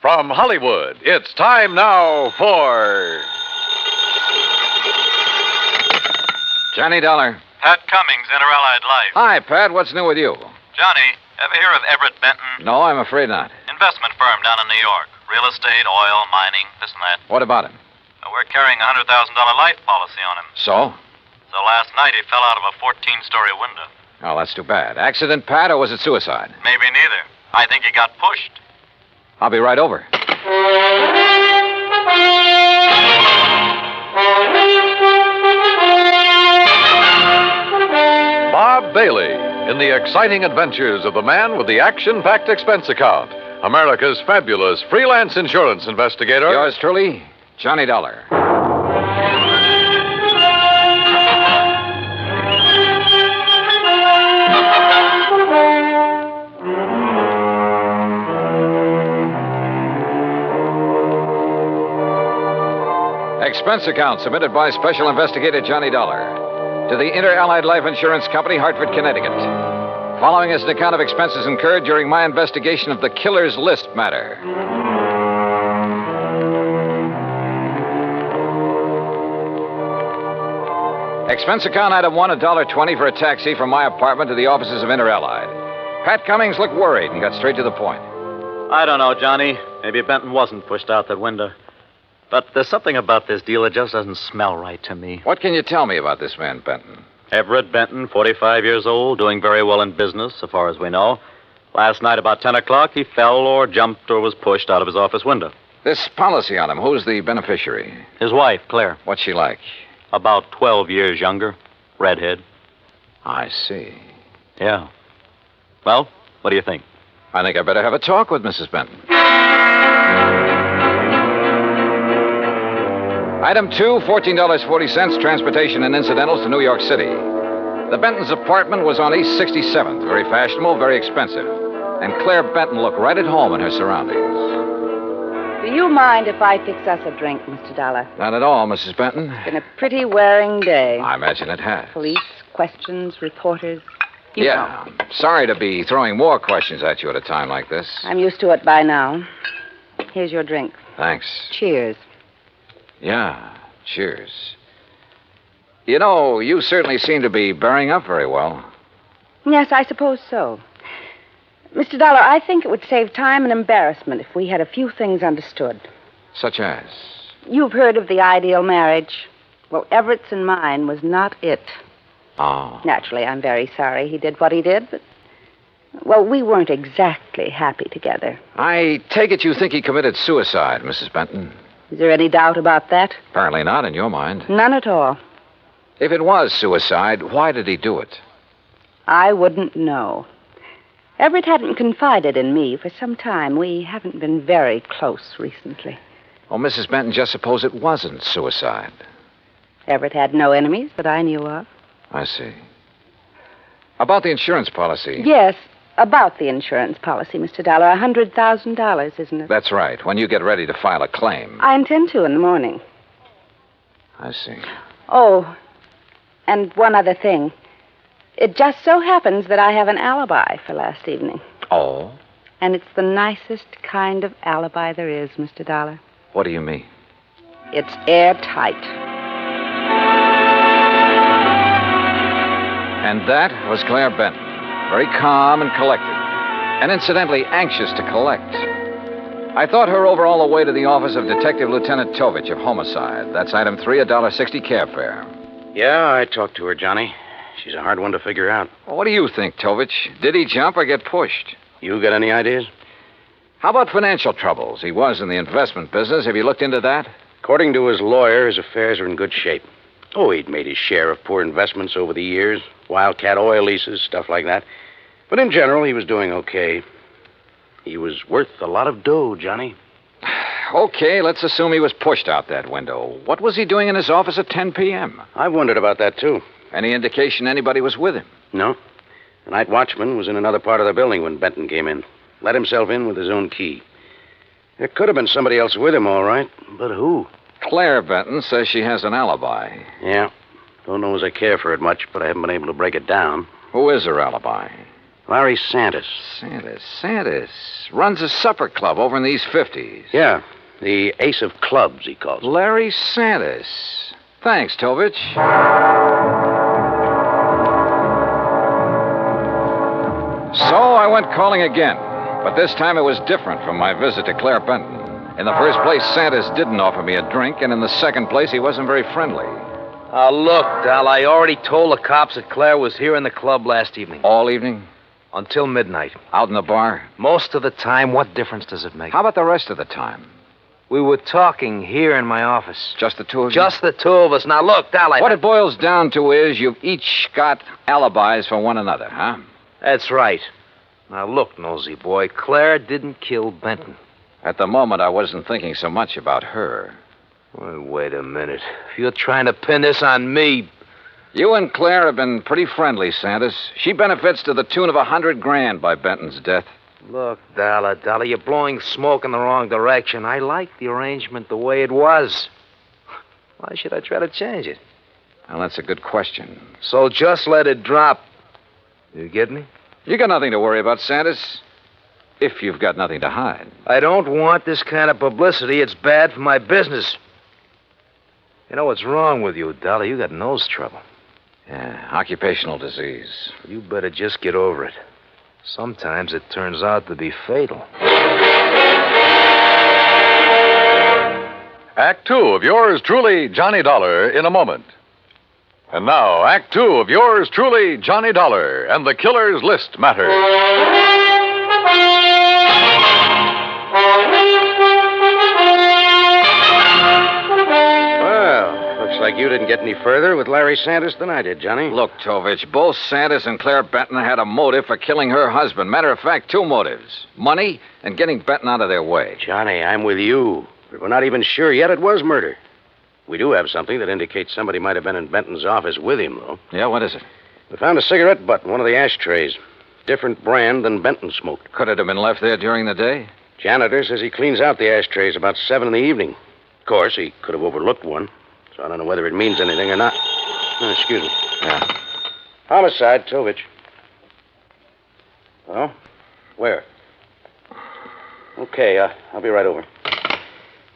From Hollywood, it's time now for... Johnny Dollar. Pat Cummings, Inter-Allied Life. Hi, Pat. What's new with you? Johnny, ever hear of Everett Benton? No, I'm afraid not. Investment firm down in New York. Real estate, oil, mining, this and that. What about him? We're carrying a $100,000 life policy on him. So? So last night he fell out of a 14-story window. Oh, that's too bad. Accident, Pat, or was it suicide? Maybe neither. I think he got pushed. I'll be right over. Bob Bailey in the exciting adventures of the man with the action-packed expense account. America's fabulous freelance insurance investigator. Yours truly, Johnny Dollar. Expense account submitted by Special Investigator Johnny Dollar to the Inter-Allied Life Insurance Company, Hartford, Connecticut. Following is an account of expenses incurred during my investigation of the Killer's List matter. Expense account item 1, $1.20 for a taxi from my apartment to the offices of Inter-Allied. Pat Cummings looked worried and got straight to the point. I don't know, Johnny. Maybe Benton wasn't pushed out that window. But there's something about this deal that just doesn't smell right to me. What can you tell me about this man, Benton? Everett Benton, 45 years old, doing very well in business, so far as we know. Last night about 10 o'clock, he fell or jumped or was pushed out of his office window. This policy on him, who's the beneficiary? His wife, Claire. What's she like? About 12 years younger. Redhead. I see. Yeah. Well, what do you think? I think I better have a talk with Mrs. Benton. Item 2, $14.40, transportation and incidentals to New York City. The Benton's apartment was on East 67th. Very fashionable, very expensive. And Claire Benton looked right at home in her surroundings. Do you mind if I fix us a drink, Mr. Dollar? Not at all, Mrs. Benton. It's been a pretty wearing day. I imagine it has. Police, questions, reporters. You Yeah. know. Sorry to be throwing more questions at you at a time like this. I'm used to it by now. Here's your drink. Thanks. Cheers. Yeah, cheers. You know, you certainly seem to be bearing up very well. Yes, I suppose so. Mr. Dollar, I think it would save time and embarrassment if we had a few things understood. Such as? You've heard of the ideal marriage. Well, Everett's and mine was not it. Oh. Naturally, I'm very sorry he did what he did, but... Well, we weren't exactly happy together. I take it you think he committed suicide, Mrs. Benton. Is there any doubt about that? Apparently not in your mind. None at all. If it was suicide, why did he do it? I wouldn't know. Everett hadn't confided in me for some time. We haven't been very close recently. Well, Mrs. Benton, just suppose it wasn't suicide. Everett had no enemies that I knew of. I see. About the insurance policy. Yes, about the insurance policy, Mr. Dollar. $100,000, isn't it? That's right. When you get ready to file a claim. I intend to in the morning. I see. Oh, and one other thing. It just so happens that I have an alibi for last evening. Oh? And it's the nicest kind of alibi there is, Mr. Dollar. What do you mean? It's airtight. And that was Claire Benton. Very calm and collected. And incidentally, anxious to collect. I thought her over all the way to the office of Detective Lieutenant Tovich of Homicide. That's item 3, $1.60 cab fare. Yeah, I talked to her, Johnny. She's a hard one to figure out. Well, what do you think, Tovich? Did he jump or get pushed? You got any ideas? How about financial troubles? He was in the investment business. Have you looked into that? According to his lawyer, his affairs are in good shape. Oh, he'd made his share of poor investments over the years. Wildcat oil leases, stuff like that. But in general, he was doing okay. He was worth a lot of dough, Johnny. Okay, let's assume he was pushed out that window. What was he doing in his office at 10 p.m.? I've wondered about that, too. Any indication anybody was with him? No. The night watchman was in another part of the building when Benton came in. Let himself in with his own key. There could have been somebody else with him, all right. But who? Claire Benton says she has an alibi. Yeah. Don't know as I care for it much, but I haven't been able to break it down. Who is her alibi? Larry Santis. Santis. Runs a supper club over in the East 50s. Yeah, the ace of clubs, he calls it. Larry Santis. Thanks, Tovich. So I went calling again, but this time it was different from my visit to Claire Benton. In the first place, Santis didn't offer me a drink, and in the second place, he wasn't very friendly. Look, Dal, I already told the cops that Claire was here in the club last evening. All evening? Until midnight. Out in the bar? Most of the time. What difference does it make? How about the rest of the time? We were talking here in my office. Just the two of you? Just the two of us. Now, look, Dal, What it boils down to is you've each got alibis for one another, huh? That's right. Now, look, nosy boy, Claire didn't kill Benton. At the moment, I wasn't thinking so much about her. Well, wait a minute. If you're trying to pin this on me... You and Claire have been pretty friendly, Santis. She benefits to the tune of $100,000 by Benton's death. Look, Dollar, you're blowing smoke in the wrong direction. I like the arrangement the way it was. Why should I try to change it? Well, that's a good question. So just let it drop. You get me? You got nothing to worry about, Santis. If you've got nothing to hide. I don't want this kind of publicity. It's bad for my business. You know what's wrong with you, Dollar? You got nose trouble. Yeah, occupational disease. You better just get over it. Sometimes it turns out to be fatal. Act Two of yours truly, Johnny Dollar, in a moment. And now, Act Two of yours truly, Johnny Dollar, and the Killer's List matter. Well, looks like you didn't get any further with Larry Santis than I did, Johnny. Look, Tovich, both Santis and Claire Benton had a motive for killing her husband. Matter of fact, two motives. Money and getting Benton out of their way. Johnny, I'm with you. But we're not even sure yet it was murder. We do have something that indicates somebody might have been in Benton's office with him, though. Yeah, what is it? We found a cigarette butt in one of the ashtrays. Different brand than Benton smoked. Could it have been left there during the day? Janitor says he cleans out the ashtrays about 7 in the evening. Of course, he could have overlooked one. So I don't know whether it means anything or not. Oh, excuse me. Yeah. Homicide, Tovich. Oh? Where? Okay, I'll be right over.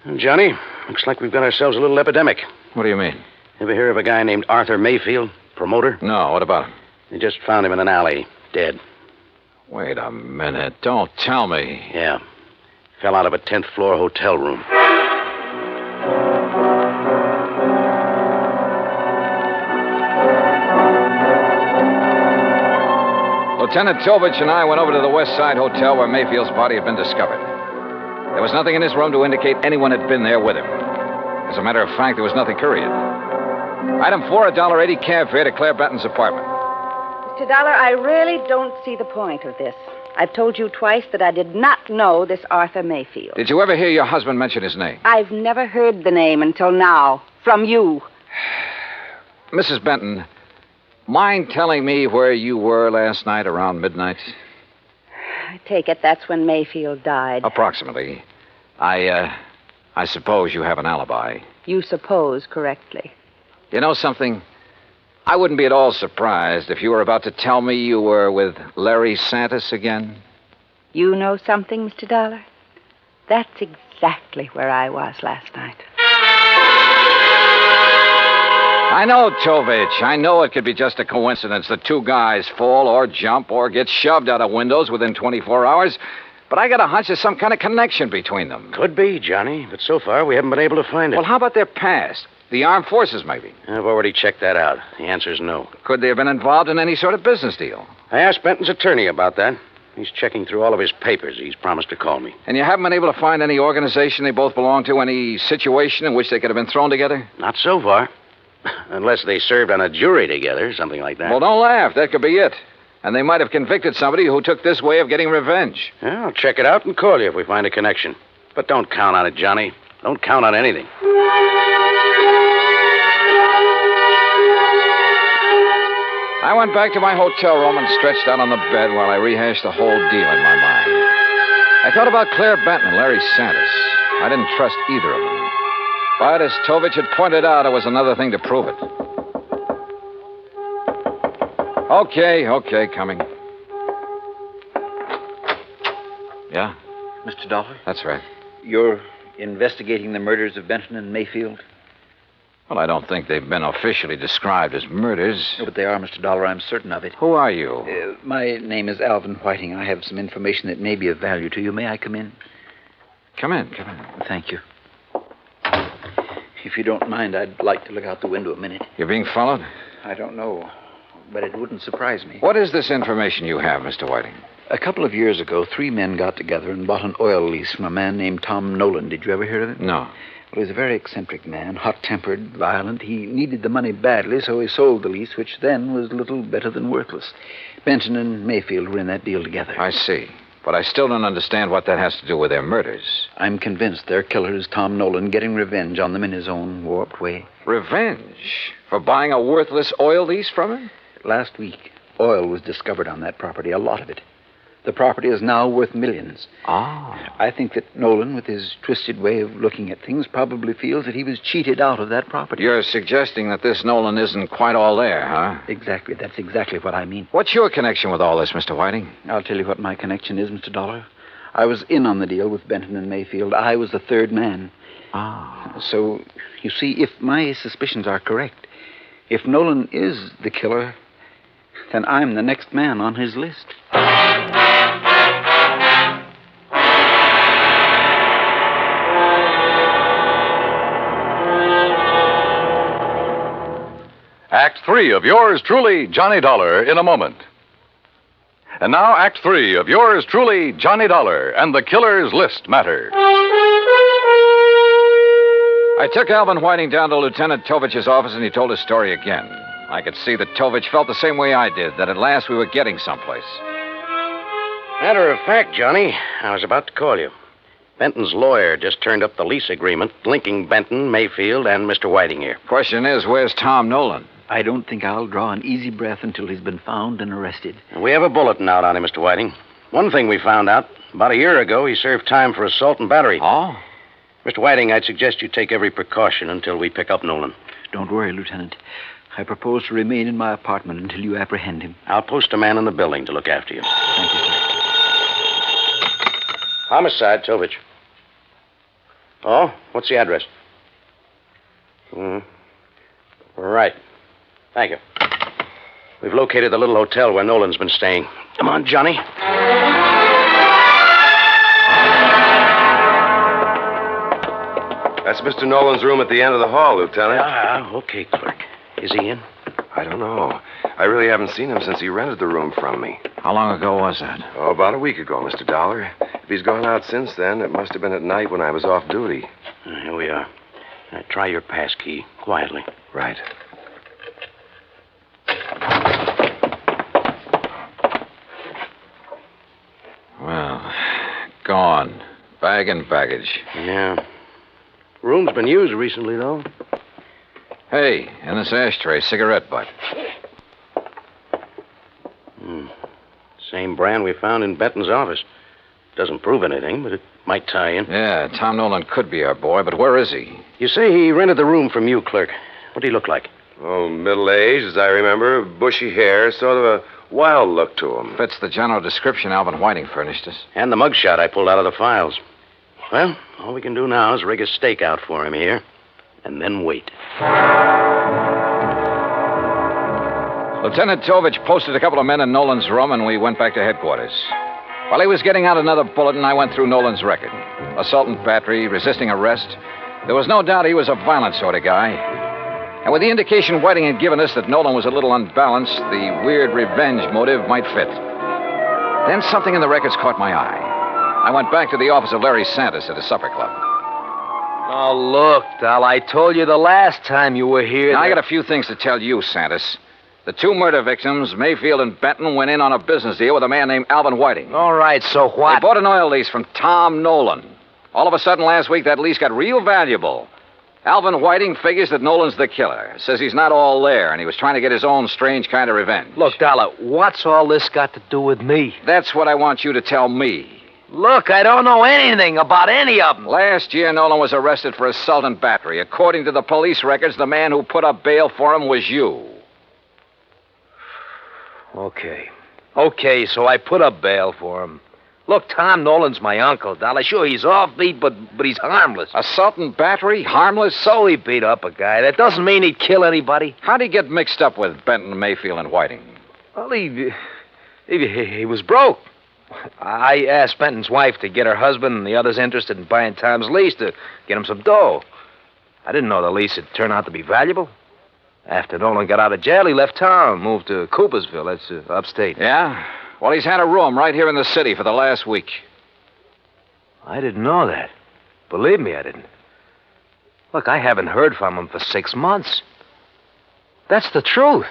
Well, Johnny, looks like we've got ourselves a little epidemic. What do you mean? Ever hear of a guy named Arthur Mayfield, promoter? No, what about him? They just found him in an alley, dead. Wait a minute. Don't tell me. Yeah. Fell out of a 10th floor hotel room. Lieutenant Tovich and I went over to the West Side Hotel where Mayfield's body had been discovered. There was nothing in his room to indicate anyone had been there with him. As a matter of fact, there was nothing couriered. Item 4, $1.80 cab fare to Claire Benton's apartment. Mr. Dollar, I really don't see the point of this. I've told you twice that I did not know this Arthur Mayfield. Did you ever hear your husband mention his name? I've never heard the name until now. From you. Mrs. Benton, mind telling me where you were last night around midnight? I take it that's when Mayfield died. Approximately. I suppose you have an alibi. You suppose correctly. You know something? I wouldn't be at all surprised if you were about to tell me you were with Larry Santis again. You know something, Mr. Dollar? That's exactly where I was last night. I know, Tovich. I know it could be just a coincidence that two guys fall or jump or get shoved out of windows within 24 hours. But I got a hunch there's some kind of connection between them. Could be, Johnny, but so far we haven't been able to find it. Well, how about their past? The armed forces, maybe. I've already checked that out. The answer's no. Could they have been involved in any sort of business deal? I asked Benton's attorney about that. He's checking through all of his papers. He's promised to call me. And you haven't been able to find any organization they both belong to, any situation in which they could have been thrown together? Not so far. Unless they served on a jury together, something like that. Well, don't laugh. That could be it. And they might have convicted somebody who took this way of getting revenge. Yeah, I'll check it out and call you if we find a connection. But don't count on it, Johnny. Don't count on anything. I went back to my hotel room and stretched out on the bed while I rehashed the whole deal in my mind. I thought about Claire Benton and Larry Santis. I didn't trust either of them. But as Tovich had pointed out, there was another thing to prove it. Okay, coming. Yeah, Mr. Dollar, that's right. you're investigating the murders of Benton and Mayfield? Well, I don't think they've been officially described as murders. No, but they are, Mr. Dollar. I'm certain of it. Who are you? My name is Alvin Whiting. I have some information that may be of value to you. May I come in? Come in. Thank you. If you don't mind, I'd like to look out the window a minute. You're being followed? I don't know, but it wouldn't surprise me. What is this information you have, Mr. Whiting? A couple of years ago, 3 men got together and bought an oil lease from a man named Tom Nolan. Did you ever hear of it? No. Well, he was a very eccentric man, hot-tempered, violent. He needed the money badly, so he sold the lease, which then was little better than worthless. Benton and Mayfield were in that deal together. I see. But I still don't understand what that has to do with their murders. I'm convinced their killer is Tom Nolan, getting revenge on them in his own warped way. Revenge? For buying a worthless oil lease from him? Last week, oil was discovered on that property, a lot of it. The property is now worth millions. Ah. I think that Nolan, with his twisted way of looking at things, probably feels that he was cheated out of that property. You're suggesting that this Nolan isn't quite all there, huh? Exactly. That's exactly what I mean. What's your connection with all this, Mr. Whiting? I'll tell you what my connection is, Mr. Dollar. I was in on the deal with Benton and Mayfield. I was the third man. Ah. So, you see, if my suspicions are correct, if Nolan is the killer, then I'm the next man on his list. Act 3 of yours truly, Johnny Dollar, in a moment. And now, Act 3 of yours truly, Johnny Dollar, and the Killer's List matter. I took Alvin Whiting down to Lieutenant Tovich's office, and he told his story again. I could see that Tovich felt the same way I did, that at last we were getting someplace. Matter of fact, Johnny, I was about to call you. Benton's lawyer just turned up the lease agreement linking Benton, Mayfield, and Mr. Whiting here. Question is, where's Tom Nolan? I don't think I'll draw an easy breath until he's been found and arrested. We have a bulletin out on him, Mr. Whiting. One thing we found out, about a year ago, he served time for assault and battery. Oh? Mr. Whiting, I'd suggest you take every precaution until we pick up Nolan. Don't worry, Lieutenant. I propose to remain in my apartment until you apprehend him. I'll post a man in the building to look after you. Thank you, sir. Homicide, Tovich. Oh, what's the address? Right. Thank you. We've located the little hotel where Nolan's been staying. Come on, Johnny. That's Mr. Nolan's room at the end of the hall, Lieutenant. Okay, clerk. Is he in? I don't know. I really haven't seen him since he rented the room from me. How long ago was that? Oh, about a week ago, Mr. Dollar. If he's gone out since then, it must have been at night when I was off duty. Here we are. Try your pass key, quietly. Right. Well, gone. Bag and baggage. Yeah. Room's been used recently, though. Hey, in this ashtray, cigarette butt. Same brand we found in Benton's office. Doesn't prove anything, but it might tie in. Yeah, Tom Nolan could be our boy, but where is he? You say he rented the room from you, clerk. What did he look like? Oh, middle-aged, as I remember. Bushy hair, sort of a wild look to him. Fits the general description Alvin Whiting furnished us. And the mugshot I pulled out of the files. Well, all we can do now is rig a stake out for him here, and then wait. Lieutenant Tovich posted a couple of men in Nolan's room, and we went back to headquarters. While he was getting out another bulletin, I went through Nolan's record. Assault and battery, resisting arrest. There was no doubt he was a violent sort of guy. And with the indication Whiting had given us that Nolan was a little unbalanced, the weird revenge motive might fit. Then something in the records caught my eye. I went back to the office of Larry Santos at his supper club. Oh, look, Dal, I told you the last time you were here. Now, I got a few things to tell you, Santos. The 2 murder victims, Mayfield and Benton, went in on a business deal with a man named Alvin Whiting. All right, so what? They bought an oil lease from Tom Nolan. All of a sudden last week, that lease got real valuable. Alvin Whiting figures that Nolan's the killer. Says he's not all there, and he was trying to get his own strange kind of revenge. Look, Dollar, what's all this got to do with me? That's what I want you to tell me. Look, I don't know anything about any of them. Last year, Nolan was arrested for assault and battery. According to the police records, the man who put up bail for him was you. Okay, so I put up bail for him. Look, Tom Nolan's my uncle, Dollar. Sure, he's offbeat, but he's harmless. Assault and battery? Harmless? So he beat up a guy. That doesn't mean he'd kill anybody. How'd he get mixed up with Benton, Mayfield, and Whiting? Well, he was broke. I asked Benton's wife to get her husband and the others interested in buying Tom's lease to get him some dough. I didn't know the lease would turn out to be valuable. After Nolan got out of jail, he left town, moved to Coopersville. That's upstate. Yeah? Well, he's had a room right here in the city for the last week. I didn't know that. Believe me, I didn't. Look, I haven't heard from him for 6 months. That's the truth.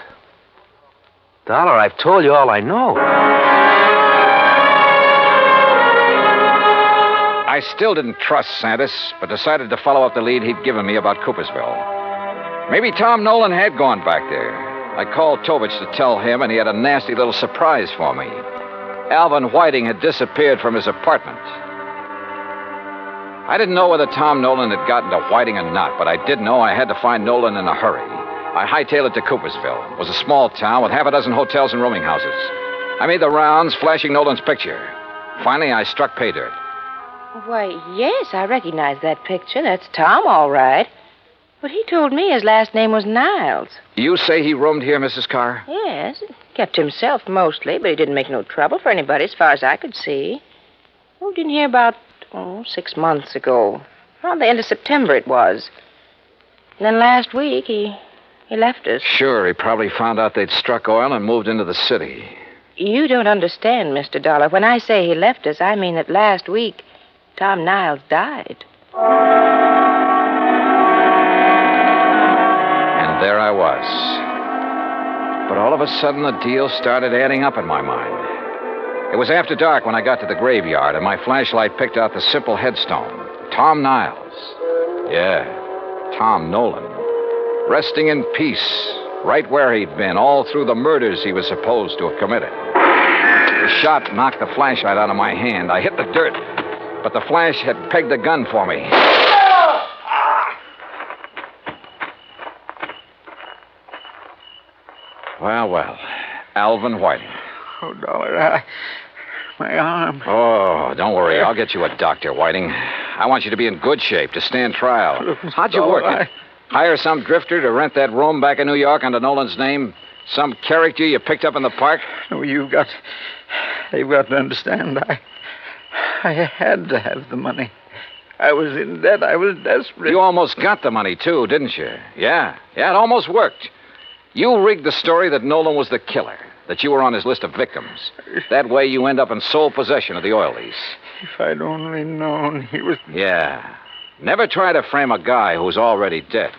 Dollar, I've told you all I know. I still didn't trust Santis, but decided to follow up the lead he'd given me about Coopersville. Maybe Tom Nolan had gone back there. I called Tovich to tell him, and he had a nasty little surprise for me. Alvin Whiting had disappeared from his apartment. I didn't know whether Tom Nolan had gotten to Whiting or not, but I did know I had to find Nolan in a hurry. I hightailed it to Coopersville. It was a small town with half a dozen hotels and rooming houses. I made the rounds, flashing Nolan's picture. Finally, I struck pay dirt. Why, yes, I recognize that picture. That's Tom, all right. But he told me his last name was Niles. You say he roamed here, Mrs. Carr? Yes, kept to himself mostly, but he didn't make no trouble for anybody as far as I could see. Moved in here about, 6 months ago. Around the end of September it was. And then last week he left us. Sure, he probably found out they'd struck oil and moved into the city. You don't understand, Mr. Dollar. When I say he left us, I mean that last week Tom Niles died. And there I was. But all of a sudden, the deal started adding up in my mind. It was after dark when I got to the graveyard, and my flashlight picked out the simple headstone. Tom Niles. Yeah, Tom Nolan. Resting in peace, right where he'd been, all through the murders he was supposed to have committed. The shot knocked the flashlight out of my hand. I hit the dirt, but the flash had pegged the gun for me. Well, Alvin Whiting. Oh, Dollar, my arm. Oh, don't worry. I'll get you a doctor, Whiting. I want you to be in good shape to stand trial. How'd you work? Hire some drifter to rent that room back in New York under Nolan's name? Some character you picked up in the park? No, you've got to understand. I had to have the money. I was in debt. I was desperate. You almost got the money, too, didn't you? Yeah, it almost worked. You rigged the story that Nolan was the killer, that you were on his list of victims. That way you end up in sole possession of the oil lease. If I'd only known he was... Yeah. Never try to frame a guy who's already dead.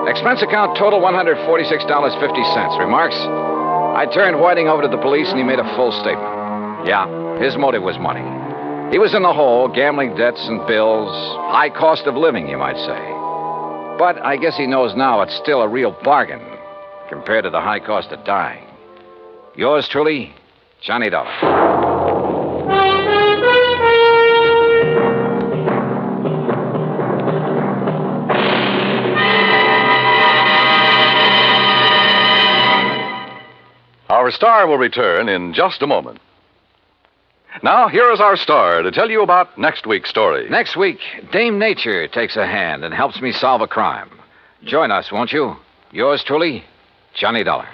Expense account total $146.50. Remarks? I turned Whiting over to the police and he made a full statement. Yeah, his motive was money. He was in the hole, gambling debts and bills, high cost of living, you might say. But I guess he knows now it's still a real bargain compared to the high cost of dying. Yours truly, Johnny Dollar. Our star will return in just a moment. Now, here is our star to tell you about next week's story. Next week, Dame Nature takes a hand and helps me solve a crime. Join us, won't you? Yours truly, Johnny Dollar.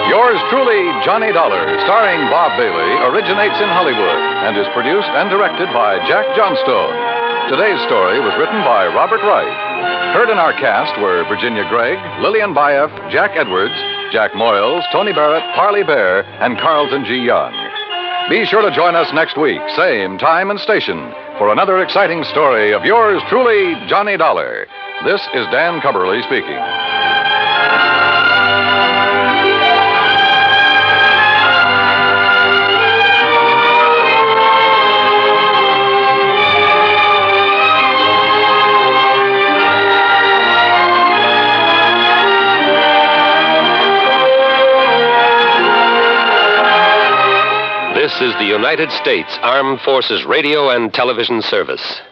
Yours truly, Johnny Dollar, starring Bob Bailey, originates in Hollywood and is produced and directed by Jack Johnstone. Today's story was written by Robert Wright. Heard in our cast were Virginia Gregg, Lillian Bayef, Jack Edwards, Jack Moyles, Tony Barrett, Parley Bear, and Carlton G. Young. Be sure to join us next week, same time and station, for another exciting story of yours truly, Johnny Dollar. This is Dan Cumberly speaking. the United States Armed Forces Radio and Television Service.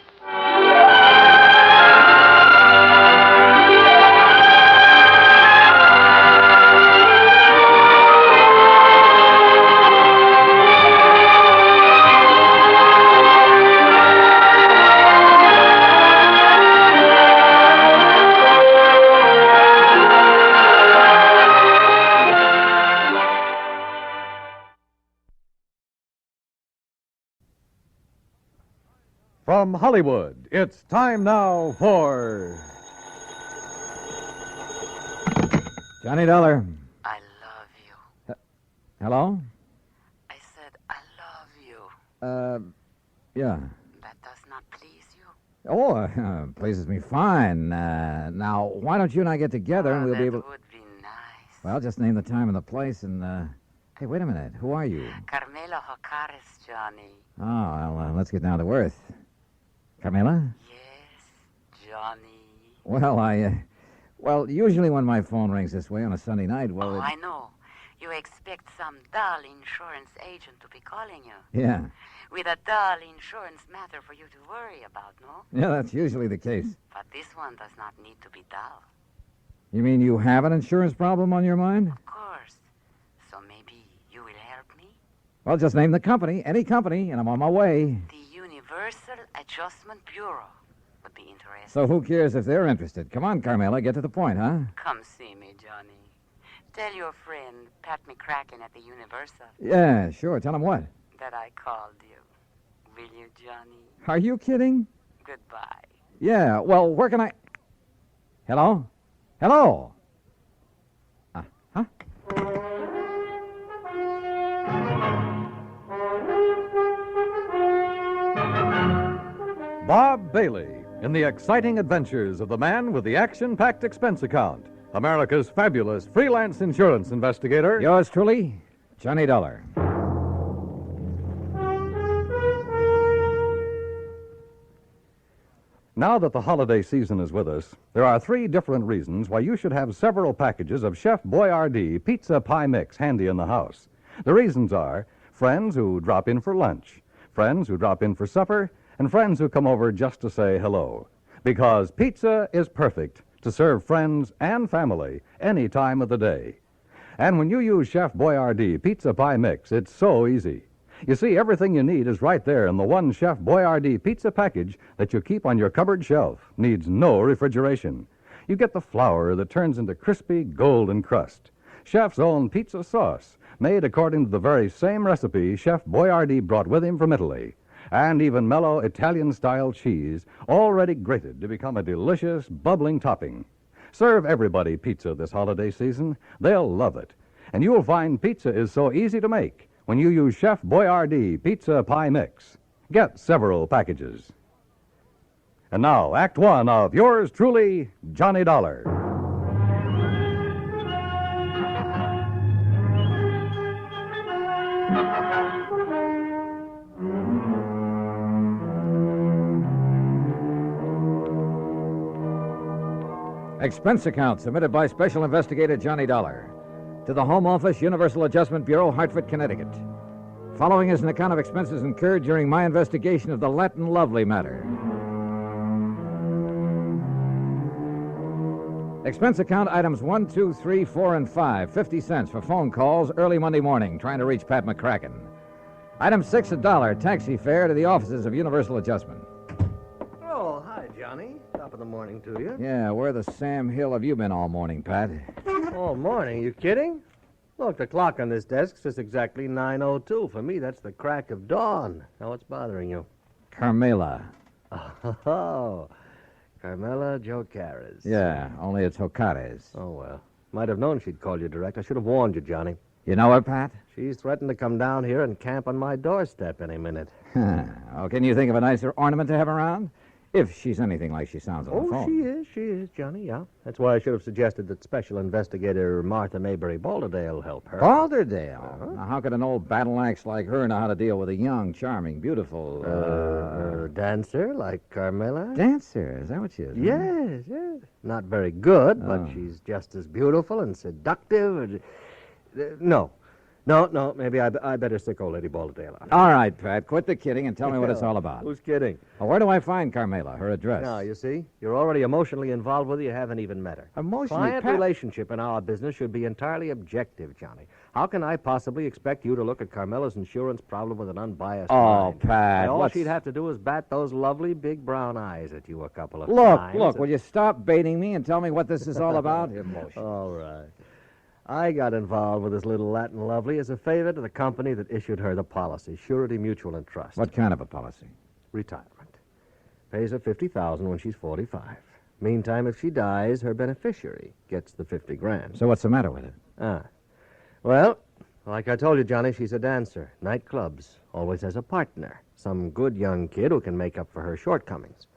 From Hollywood, it's time now for... Johnny Dollar. I love you. Hello? I said I love you. Yeah. That does not please you? Oh, pleases me fine. Now, why don't you and I get together and we'll be able... That would be nice. Well, just name the time and the place and, Hey, wait a minute. Who are you? Carmela Jocares, Johnny. Oh, well, let's get down to earth. Carmela? Yes, Johnny. Well, Well, usually when my phone rings this way on a Sunday night, well... I know. You expect some dull insurance agent to be calling you. Yeah. With a dull insurance matter for you to worry about, no? Yeah, that's usually the case. But this one does not need to be dull. You mean you have an insurance problem on your mind? Of course. So maybe you will help me? Well, just name the company, any company, and I'm on my way. The Universal Adjustment Bureau would be interesting. So who cares if they're interested? Come on, Carmela, get to the point, huh? Come see me, Johnny. Tell your friend, Pat McCracken at the Universal. Yeah, sure. Tell him what? That I called you. Will you, Johnny? Are you kidding? Goodbye. Yeah, well, where can I... Hello? Hello? Huh? Bob Bailey in the exciting adventures of the man with the action-packed expense account, America's fabulous freelance insurance investigator. Yours truly, Johnny Dollar. Now that the holiday season is with us, there are 3 different reasons why you should have several packages of Chef Boyardee Pizza Pie Mix handy in the house. The reasons are friends who drop in for lunch, friends who drop in for supper, and friends who come over just to say hello. Because pizza is perfect to serve friends and family any time of the day. And when you use Chef Boyardee Pizza Pie Mix, it's so easy. You see, everything you need is right there in the one Chef Boyardee pizza package that you keep on your cupboard shelf. Needs no refrigeration. You get the flour that turns into crispy golden crust. Chef's own pizza sauce, made according to the very same recipe Chef Boyardee brought with him from Italy. And even mellow Italian-style cheese, already grated to become a delicious, bubbling topping. Serve everybody pizza this holiday season. They'll love it. And you'll find pizza is so easy to make when you use Chef Boyardee Pizza Pie Mix. Get several packages. And now, Act 1 of yours truly, Johnny Dollar. Expense account submitted by Special Investigator Johnny Dollar to the Home Office, Universal Adjustment Bureau, Hartford, Connecticut. Following is an account of expenses incurred during my investigation of the Latin Lovely matter. Expense account items 1, 2, 3, 4, and 5, 50 cents for phone calls early Monday morning, trying to reach Pat McCracken. Item 6, $1, taxi fare to the offices of Universal Adjustment. Oh, hi, Johnny. Top of the morning to you. Yeah, where the Sam Hill have you been all morning, Pat? All morning? You kidding? Look, the clock on this desk says exactly 9:02. For me, that's the crack of dawn. Now, what's bothering you? Carmela. Oh, Carmela Jocares. Yeah, only it's Jocares. Oh, well. Might have known she'd call you direct. I should have warned you, Johnny. You know her, Pat? She's threatened to come down here and camp on my doorstep any minute. Oh, can you think of a nicer ornament to have around? If she's anything like she sounds on the phone. She is, Johnny, yeah. That's why I should have suggested that Special Investigator Martha Mayberry Balderdale help her. Balderdale? Uh-huh. Now, how could an old battle axe like her know how to deal with a young, charming, beautiful... dancer like Carmela? Dancer? Is that what she is? Yes, yes. Not very good, but she's just as beautiful and seductive. No. No, maybe I better stick old Lady Balderdale on. All right, Pat, quit the kidding and tell me what it's all about. Who's kidding? Well, where do I find Carmela, her address? Now, you see, you're already emotionally involved with her. You haven't even met her. Emotionally, Client Pat? relationship in our business should be entirely objective, Johnny. How can I possibly expect you to look at Carmela's insurance problem with an unbiased mind? Pat, All what's... she'd have to do is bat those lovely big brown eyes at you a couple of times. Look, will you stop baiting me and tell me what this is all about? Emotion. All right. I got involved with this little Latin lovely as a favor to the company that issued her the policy, Surety Mutual and Trust. What kind of a policy? Retirement. Pays her $50,000 when she's 45. Meantime, if she dies, her beneficiary gets the $50,000. So what's the matter with it? Well, like I told you, Johnny, she's a dancer. Nightclubs. Always has a partner. Some good young kid who can make up for her shortcomings.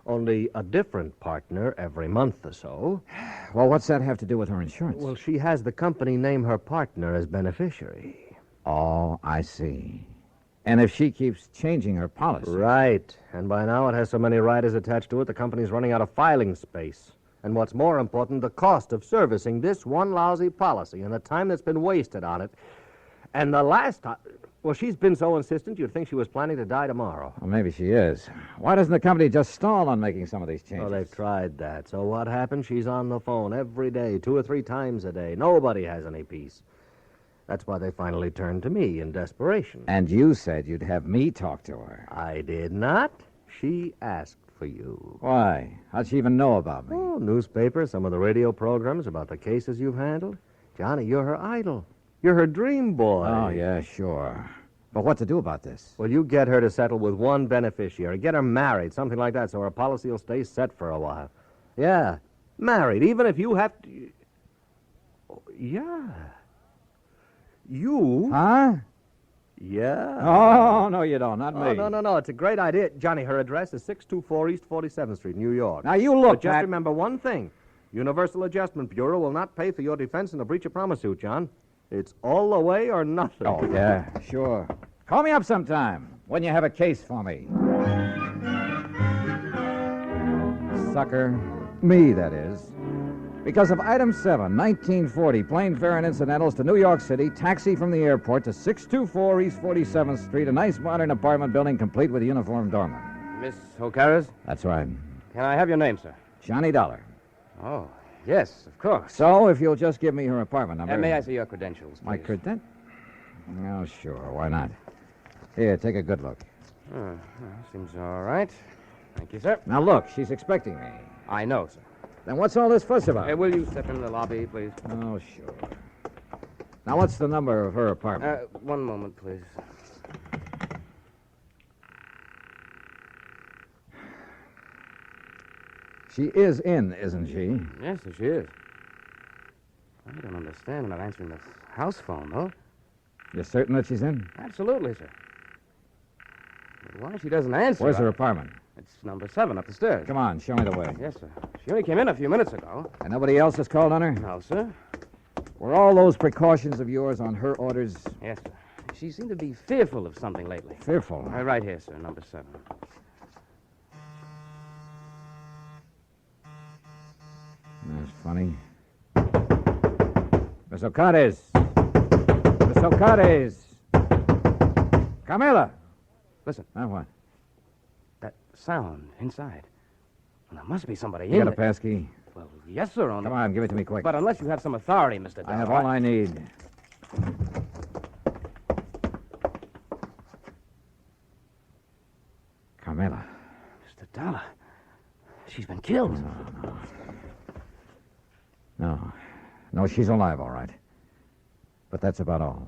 Only a different partner every month or so. Well, what's that have to do with her insurance? Well, she has the company name her partner as beneficiary. Oh, I see. And if she keeps changing her policy... Right. And by now it has so many riders attached to it, the company's running out of filing space. And what's more important, the cost of servicing this one lousy policy and the time that's been wasted on it. And the last time... Well, she's been so insistent you'd think she was planning to die tomorrow. Well, maybe she is. Why doesn't the company just stall on making some of these changes? Oh, they've tried that. So what happened? She's on the phone every day, 2 or 3 times a day. Nobody has any peace. That's why they finally turned to me in desperation. And you said you'd have me talk to her. I did not. She asked for you. Why? How'd she even know about me? Oh, newspaper, some of the radio programs about the cases you've handled. Johnny, you're her idol. You're her dream boy. Oh, yeah, sure. But what to do about this? Well, you get her to settle with one beneficiary. Get her married, something like that, so her policy will stay set for a while. Yeah, married, even if you have to... Oh, yeah. You? Huh? Yeah. Oh, no, you don't. Not me. Oh, no. It's a great idea. Johnny, her address is 624 East 47th Street, New York. Now, you look, But just Pat... remember one thing. Universal Adjustment Bureau will not pay for your defense in a breach of promise suit, John. It's all the way or nothing. Oh, yeah, sure. Call me up sometime when you have a case for me. Sucker. Me, that is. Because of item 7, 1940, plane fare and incidentals to New York City, taxi from the airport to 624 East 47th Street, a nice modern apartment building complete with a uniformed doorman. Miss O'Carra's? That's right. Can I have your name, sir? Johnny Dollar. Oh, yes, of course. So, if you'll just give me her apartment number... May I see your credentials, please? My credentials? Oh, sure. Why not? Here, take a good look. Seems all right. Thank you, sir. Now, look, she's expecting me. I know, sir. Then what's all this fuss about? Will you step in the lobby, please? Oh, sure. Now, what's the number of her apartment? One moment, please. She is in, isn't she? Yes, sir, she is. I don't understand about answering the house phone, though. You're certain that she's in? Absolutely, sir. But why she doesn't answer... Where's her apartment? It's number 7 up the stairs. Come on, show me the way. Yes, sir. She only came in a few minutes ago. And nobody else has called on her? No, sir. Were all those precautions of yours on her orders? Yes, sir. She seemed to be fearful of something lately. Fearful? Right here, sir, number 7. That's funny. Miss Ocades! Miss Ocades! Carmela! Listen. Now what? That sound inside. Well, there must be somebody You in got a there. passkey? Well, yes, sir. Come on, give it to me quick. But unless you have some authority, Mr. Dollar... I have all I need. Carmela. Mr. Dollar. She's been killed. No, she's alive, all right. But that's about all.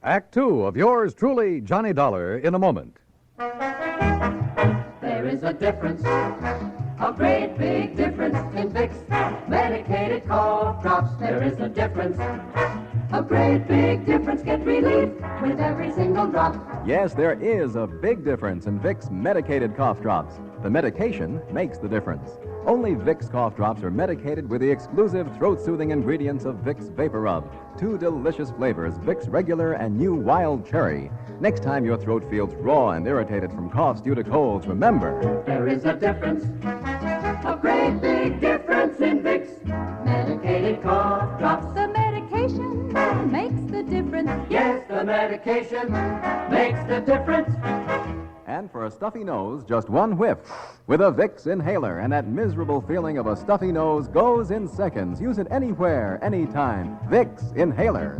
Act 2 of yours truly, Johnny Dollar, in a moment. There is a difference, a great big difference in Vicks medicated cough drops. There is a difference, a great big difference. Get relief with every single drop. Yes, there is a big difference in Vicks medicated cough drops. The medication makes the difference. Only Vicks cough drops are medicated with the exclusive throat-soothing ingredients of Vicks Vapor Rub. 2 delicious flavors, Vicks Regular and new Wild Cherry. Next time your throat feels raw and irritated from coughs due to colds, remember... There is a difference, a great big difference in Vicks medicated cough drops. The medication makes the difference. Yes, the medication makes the difference. And for a stuffy nose, just 1 whiff. With a Vicks inhaler, and that miserable feeling of a stuffy nose goes in seconds. Use it anywhere, anytime. Vicks Inhaler.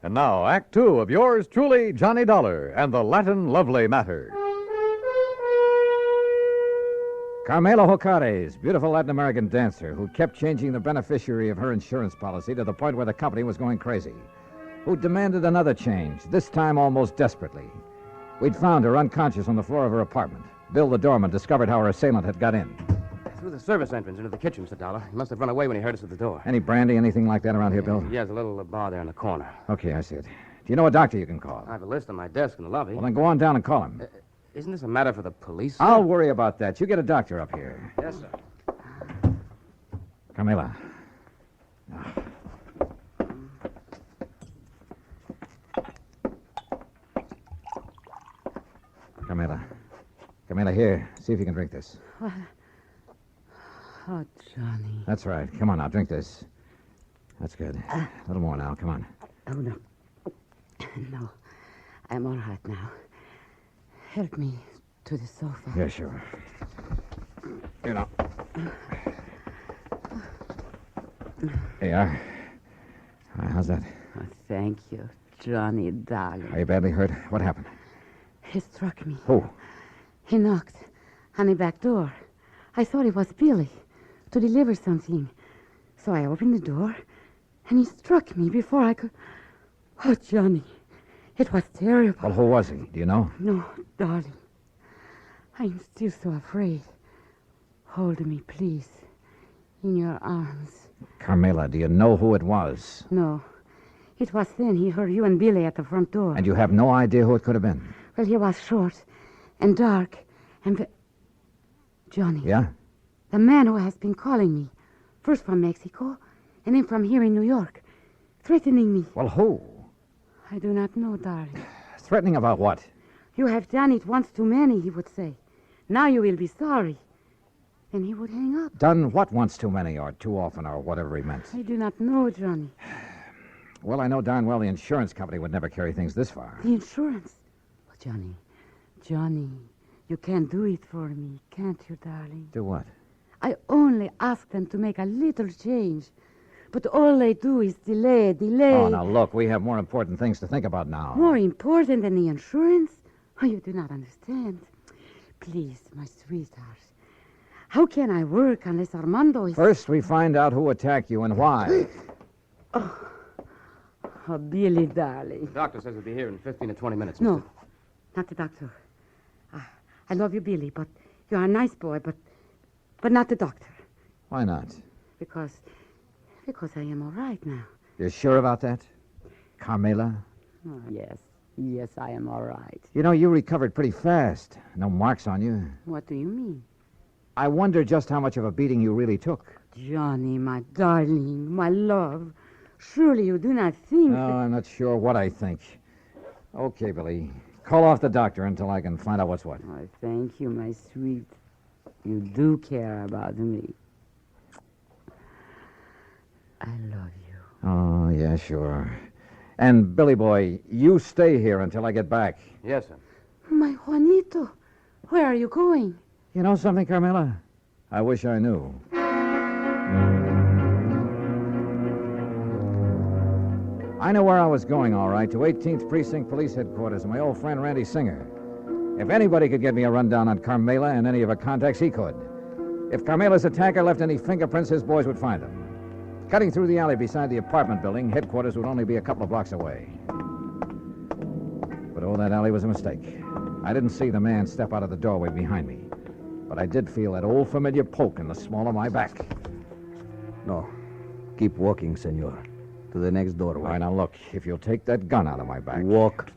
And now, Act Two of yours truly, Johnny Dollar, and the Latin Lovely Matter. Carmela Jocares, beautiful Latin American dancer who kept changing the beneficiary of her insurance policy to the point where the company was going crazy, who demanded another change, this time almost desperately. We'd found her unconscious on the floor of her apartment. Bill, the doorman, discovered how her assailant had got in. Through the service entrance into the kitchen, Mr. Dollar. He must have run away when he heard us at the door. Any brandy, anything like that around here, Bill? Yeah, there's a little bar there in the corner. Okay, I see it. Do you know a doctor you can call? I have a list on my desk in the lobby. Well, then go on down and call him. Isn't this a matter for the police? I'll worry about that. You get a doctor up here. Yes, sir. Carmela. Carmela, here. See if you can drink this. What? Oh, Johnny. That's right. Come on now, drink this. That's good. A little more now. Come on. Oh, no. No. I'm all right now. Help me to the sofa. Yeah, sure. Here now. There you are. How's that? Oh, thank you, Johnny, darling. Are you badly hurt? What happened? He struck me. Who? He knocked on the back door. I thought it was Billy to deliver something. So I opened the door, and he struck me before I could... Oh, Johnny, it was terrible. Well, who was he? Do you know? No, darling. I'm still so afraid. Hold me, please, in your arms. Carmela, do you know who it was? No. It was then he heard you and Billy at the front door. And you have no idea who it could have been? Well, he was short and dark and... Johnny. Yeah? The man who has been calling me. First from Mexico, and then from here in New York. Threatening me. Well, who? I do not know, darling. Threatening about what? You have done it once too many, he would say. Now you will be sorry. Then he would hang up. Done what once too many, or too often, or whatever he meant? I do not know, Johnny. Well, I know darn well the insurance company would never carry things this far. The insurance? Oh, Johnny, you can do it for me, can't you, darling? Do what? I only ask them to make a little change. But all they do is delay. Oh, now, look, we have more important things to think about now. More important than the insurance? Oh, you do not understand. Please, my sweetheart. How can I work unless Armando is... First, we find out who attacked you and why. Oh, Billy, darling. The doctor says he'll be here in 15 to 20 minutes. No, not the doctor. I love you, Billy, but you're a nice boy, but not the doctor. Why not? Because I am all right now. You're sure about that? Carmela? Oh, yes, I am all right. You know, you recovered pretty fast. No marks on you. What do you mean? I wonder just how much of a beating you really took. Johnny, my darling, my love. Surely you do not think... No, I'm not sure what I think. Okay, Billy. Call off the doctor until I can find out what's what. Oh, thank you, my sweet. You do care about me. I love you. Oh, yeah, sure. And, Billy boy, you stay here until I get back. Yes, sir. My Juanito, where are you going? You know something, Carmela? I wish I knew. I knew where I was going, all right, to 18th Precinct Police Headquarters and my old friend Randy Singer. If anybody could get me a rundown on Carmela and any of her contacts, he could. If Carmela's attacker left any fingerprints, his boys would find them. Cutting through the alley beside the apartment building, headquarters would only be a couple of blocks away. But that alley was a mistake. I didn't see the man step out of the doorway behind me. But I did feel that old familiar poke in the small of my back. No. Keep walking, senor. To the next doorway. All right, now look. If you'll take that gun out of my back. Walk.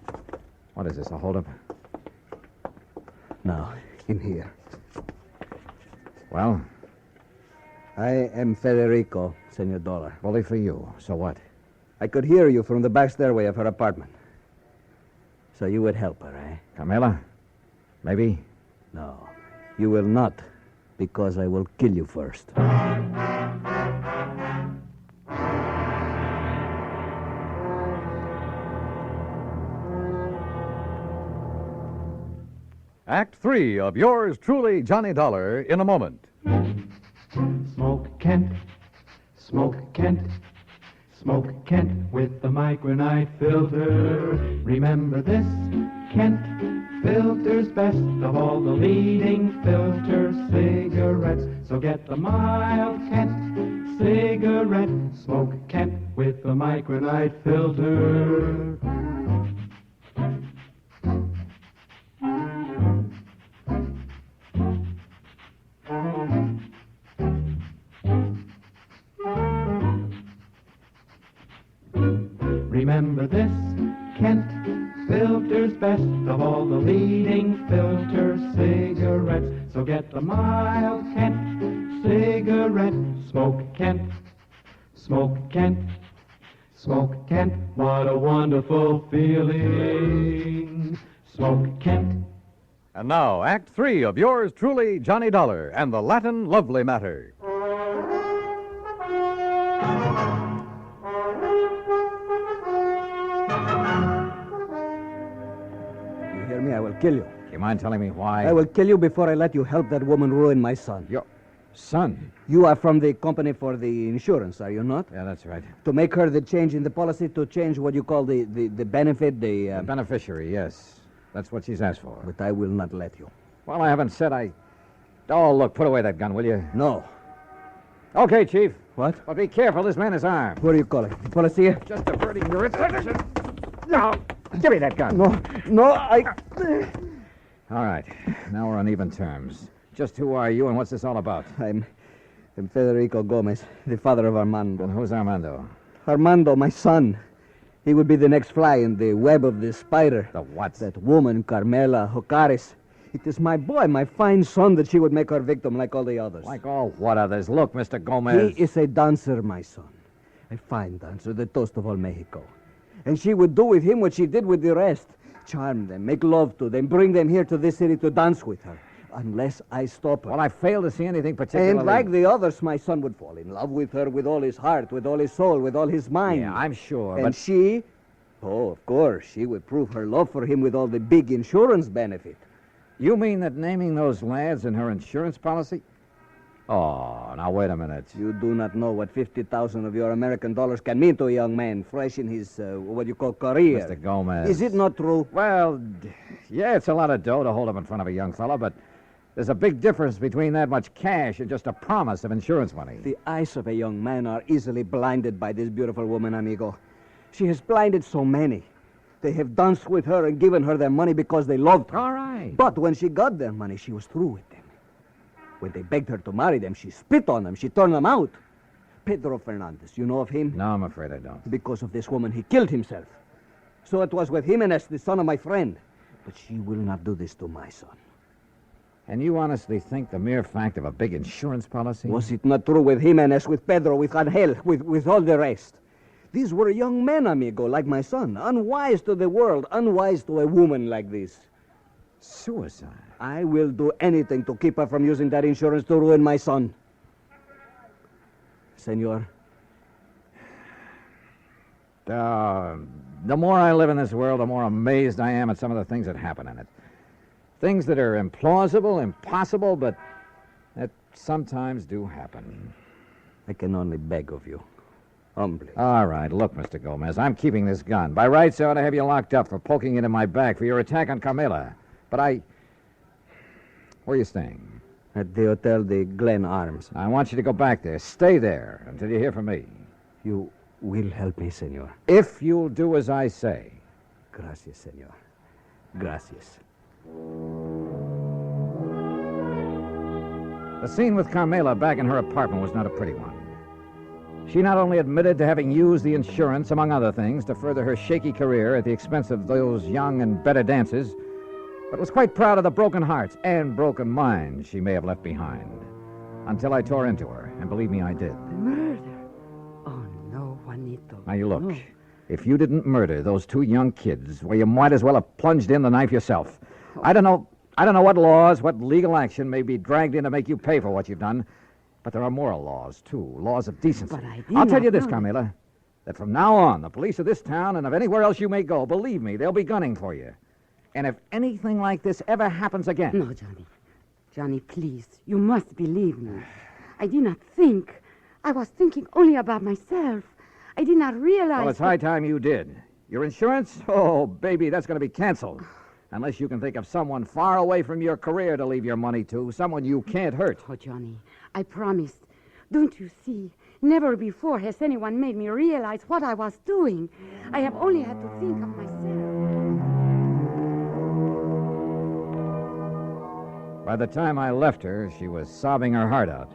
What is this, a holdup? Now, In here. Well? I am Federico, Senor Dollar. Bully for you. So what? I could hear you from the back stairway of her apartment. So you would help her, eh? Carmela? Maybe? No, you will not, because I will kill you first. Act 3 of yours truly, Johnny Dollar, in a moment. Smoke Kent, Smoke Kent with the micronite filter. Remember this, Kent filters best of all the leading filter cigarettes. So get the mild Kent cigarette. Smoke Kent with the micronite filter. Remember this, Kent filters best of all the leading filter cigarettes. So get the mild Kent cigarette. Smoke Kent, Smoke Kent, Smoke Kent. What a wonderful feeling. Smoke Kent. And now, Act 3 of yours truly, Johnny Dollar, and the Latin Lovely Matter. You hear me? I will kill you. Do you mind telling me why? I will kill you before I let you help that woman ruin my son. Your son? You are from the company for the insurance, are you not? Yeah, that's right. To make her the change in the policy, to change what you call the benefit, The beneficiary, yes. That's what she's asked for. But I will not let you. Well, I haven't said I... Oh, look, put away that gun, will you? No. Okay, Chief. What? But be careful, this man is armed. What do you call it? The policy? Just diverting your attention. No, give me that gun. No, I... All right, now we're on even terms. Just who are you and what's this all about? I'm Federico Gomez, the father of Armando. And who's Armando? Armando, my son. He would be the next fly in the web of the spider. The what? That woman, Carmela Jocares. It is my boy, my fine son, that she would make her victim like all the others. Like all what others? Look, Mr. Gomez. He is a dancer, my son. A fine dancer, the toast of all Mexico. And she would do with him what she did with the rest. Charm them, make love to them, bring them here to this city to dance with her. Unless I stop her. Well, I fail to see anything particularly... And like the others, my son would fall in love with her with all his heart, with all his soul, with all his mind. Yeah, I'm sure, and but... she... Oh, of course, she would prove her love for him with all the big insurance benefit. You mean that naming those lads in her insurance policy? Oh, now wait a minute. You do not know what 50,000 of your American dollars can mean to a young man fresh in his, what you call, career. Mr. Gomez. Is it not true? Well, yeah, it's a lot of dough to hold up in front of a young fella, but there's a big difference between that much cash and just a promise of insurance money. The eyes of a young man are easily blinded by this beautiful woman, amigo. She has blinded so many. They have danced with her and given her their money because they loved her. All right. But when she got their money, she was through with them. When they begged her to marry them, she spit on them. She turned them out. Pedro Fernandez, you know of him? No, I'm afraid I don't. Because of this woman, he killed himself. So it was with Jimenez, the son of my friend. But she will not do this to my son. And you honestly think the mere fact of a big insurance policy? Was it not true with Jimenez, with Pedro, with Angel, with all the rest? These were young men, amigo, like my son. Unwise to the world, unwise to a woman like this. Suicide? I will do anything to keep her from using that insurance to ruin my son. Senor. The more I live in this world, the more amazed I am at some of the things that happen in it. Things that are implausible, impossible, but that sometimes do happen. I can only beg of you. Humbly. All right, look, Mr. Gomez, I'm keeping this gun. By rights, I ought to have you locked up for poking it in my back for your attack on Carmela. But Where are you staying? At the Hotel de Glen Arms. I want you to go back there. Stay there until you hear from me. You will help me, senor. If you'll do as I say. Gracias, senor. Gracias. The scene with Carmela back in her apartment was not a pretty one. She not only admitted to having used the insurance, among other things, to further her shaky career at the expense of those young and better dancers, but was quite proud of the broken hearts and broken minds she may have left behind. Until I tore into her, and believe me, I did. Murder? Oh, no, Juanito. Now, you look. No. If you didn't murder those two young kids, well, you might as well have plunged in the knife yourself. I don't know what laws, what legal action may be dragged in to make you pay for what you've done, but there are moral laws, too, laws of decency. But I did I'll tell not you this, know. Carmela, that from now on, the police of this town and of anywhere else you may go, believe me, they'll be gunning for you. And if anything like this ever happens again... No, Johnny. Johnny, please. You must believe me. I did not think. I was thinking only about myself. I did not realize... Well, it's high time you did. Your insurance? Oh, baby, that's going to be canceled. Unless you can think of someone far away from your career to leave your money to, someone you can't hurt. Oh, Johnny, I promised. Don't you see? Never before has anyone made me realize what I was doing. I have only had to think of myself. By the time I left her, she was sobbing her heart out,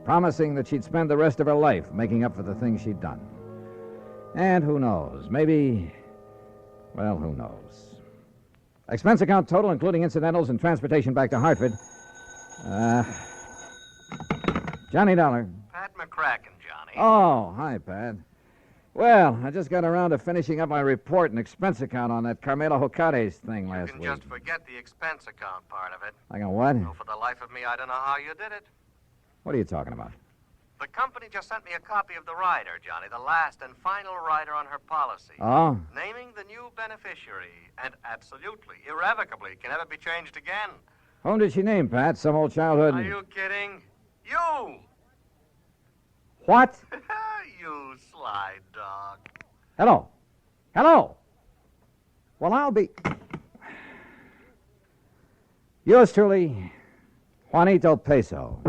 promising that she'd spend the rest of her life making up for the things she'd done. And who knows, maybe... Well, who knows? Expense account total, including incidentals and transportation back to Hartford. Johnny Dollar. Pat McCracken, Johnny. Oh, hi, Pat. Well, I just got around to finishing up my report and expense account on that Carmela Jocares thing last You week. can just forget the expense account part of it. I got what? Oh, for the life of me, I don't know how you did it. What are you talking about? The company just sent me a copy of the rider, Johnny, the last and final rider on her policy. Oh? Naming the new beneficiary, and absolutely, irrevocably, can never be changed again. Whom did she name, Pat? Some old childhood... Are you kidding? You! What? You sly dog. Hello. Hello. Well, I'll be... Yours truly, Juanito Peso.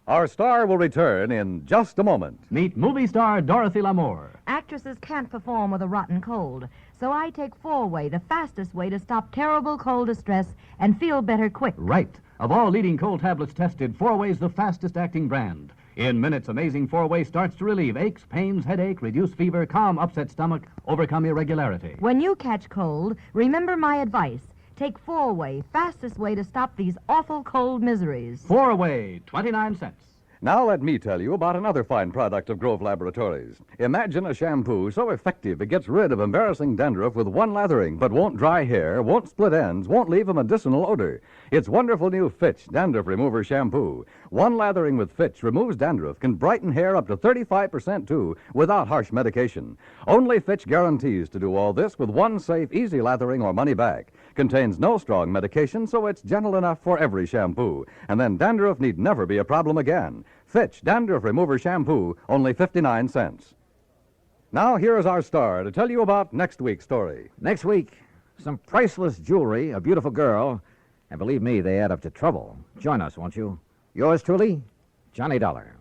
Our star will return in just a moment. Meet movie star Dorothy Lamour. Actresses can't perform with a rotten cold, so I take 4-Way, the fastest way to stop terrible cold distress and feel better quick. Right. Of all leading cold tablets tested, 4-Way's the fastest acting brand. In minutes, Amazing 4-Way starts to relieve aches, pains, headache, reduce fever, calm upset stomach, overcome irregularity. When you catch cold, remember my advice. Take 4-Way, fastest way to stop these awful cold miseries. 4-Way, 29 cents. Now let me tell you about another fine product of Grove Laboratories. Imagine a shampoo so effective it gets rid of embarrassing dandruff with one lathering, but won't dry hair, won't split ends, won't leave a medicinal odor. It's wonderful new Fitch Dandruff Remover Shampoo. One lathering with Fitch removes dandruff, can brighten hair up to 35% too, without harsh medication. Only Fitch guarantees to do all this with one safe, easy lathering or money back. Contains no strong medication, so it's gentle enough for every shampoo. And then dandruff need never be a problem again. Fitch Dandruff Remover Shampoo, only 59 cents. Now, here is our star to tell you about next week's story. Next week, some priceless jewelry, a beautiful girl, and believe me, they add up to trouble. Join us, won't you? Yours truly, Johnny Dollar.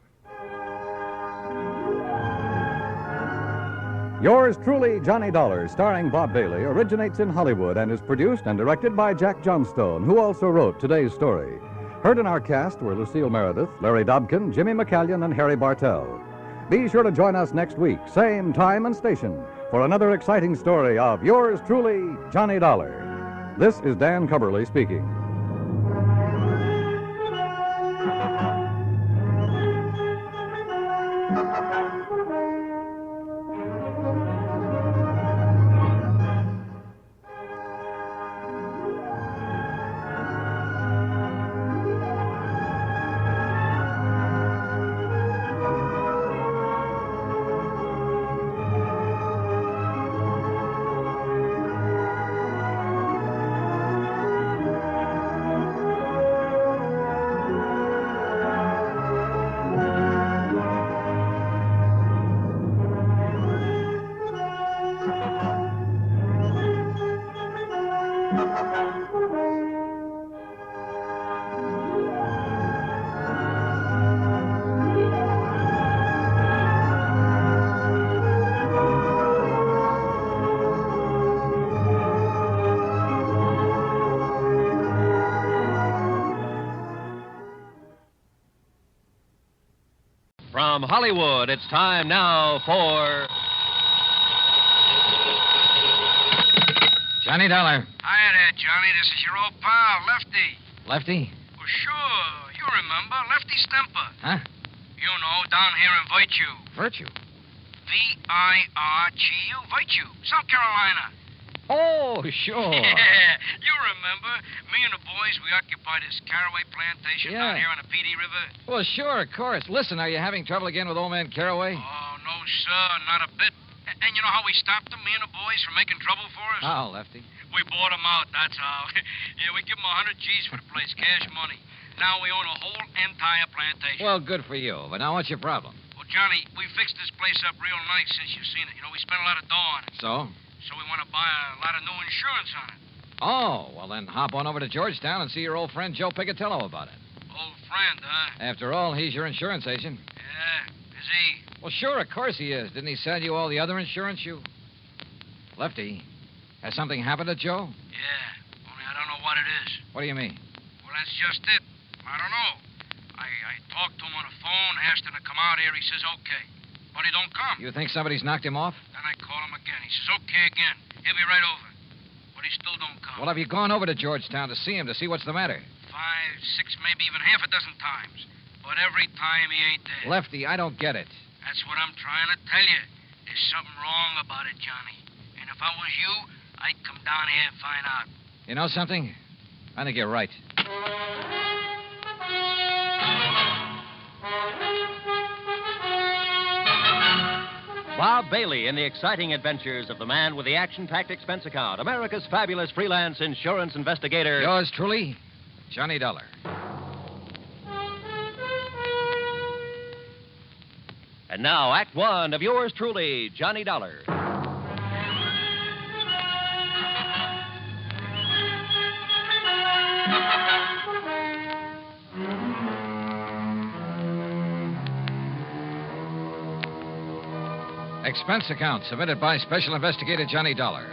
Yours truly, Johnny Dollar, starring Bob Bailey, originates in Hollywood and is produced and directed by Jack Johnstone, who also wrote today's story. Heard in our cast were Lucille Meredith, Larry Dobkin, Jimmy McCallion, and Harry Bartell. Be sure to join us next week, same time and station, for another exciting story of yours truly, Johnny Dollar. This is Dan Cubberly speaking. From Hollywood, it's time now for... Johnny Dollar. Hiya there, Johnny. This is your old pal, Lefty. Lefty? Well, sure. You remember. Lefty Stemper. Huh? You know, down here in Virtue. Virtue? V-I-R-G-U. Virtue. South Carolina. Oh, sure. Yeah, you remember. Me and the boys, we occupied this caraway plantation down here on the Petey River. Well, sure, of course. Listen, are you having trouble again with old man Caraway? Oh, no, sir. Not a bit. And you know how we stopped them, me and the boys, from making trouble for us? How, Lefty? We bought them out, that's how. Yeah, we give them 100 G's for the place, cash money. Now we own a whole entire plantation. Well, good for you. But now what's your problem? Well, Johnny, we fixed this place up real nice since you've seen it. You know, we spent a lot of dough on it. So? So we want to buy a lot of new insurance on it. Oh, well, then hop on over to Georgetown and see your old friend Joe Picatello about it. Old friend, huh? After all, he's your insurance agent. Yeah, is he? Well, sure, of course he is. Didn't he sell you all the other insurance you... Lefty, has something happened to Joe? Yeah, only I don't know what it is. What do you mean? Well, that's just it. I don't know. I talked to him on the phone, asked him to come out here. He says, okay. But he don't come. You think somebody's knocked him off? Then I call him again. He says, okay again. He'll be right over. But he still don't come. Well, have you gone over to Georgetown to see him, to see what's the matter? 5, 6, maybe even half a dozen times. But every time he ain't there. Lefty, I don't get it. That's what I'm trying to tell you. There's something wrong about it, Johnny. And if I was you, I'd come down here and find out. You know something? I think you're right. Bob Bailey in the exciting adventures of the man with the action-packed expense account, America's fabulous freelance insurance investigator. Yours truly, Johnny Dollar. And now, Act One of yours truly, Johnny Dollar. Expense account submitted by Special Investigator Johnny Dollar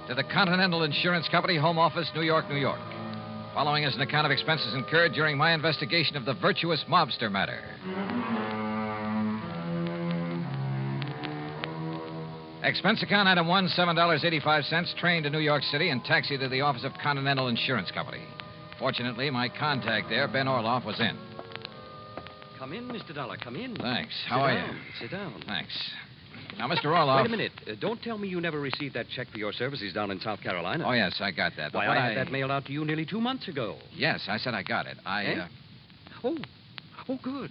to the Continental Insurance Company, Home Office, New York, New York. Following is an account of expenses incurred during my investigation of the virtuous mobster matter. Expense account item 1, $7.85, train to New York City and taxi to the office of Continental Insurance Company. Fortunately, my contact there, Ben Orloff, was in. Come in, Mr. Dollar, come in. Thanks. How are you? Sit down. Thanks. Now, Mr. Orloff... Wait a minute. Don't tell me you never received that check for your services down in South Carolina. Oh, yes, I got that. Why, I had that mailed out to you nearly 2 months ago. Yes, I said I got it. Oh, good.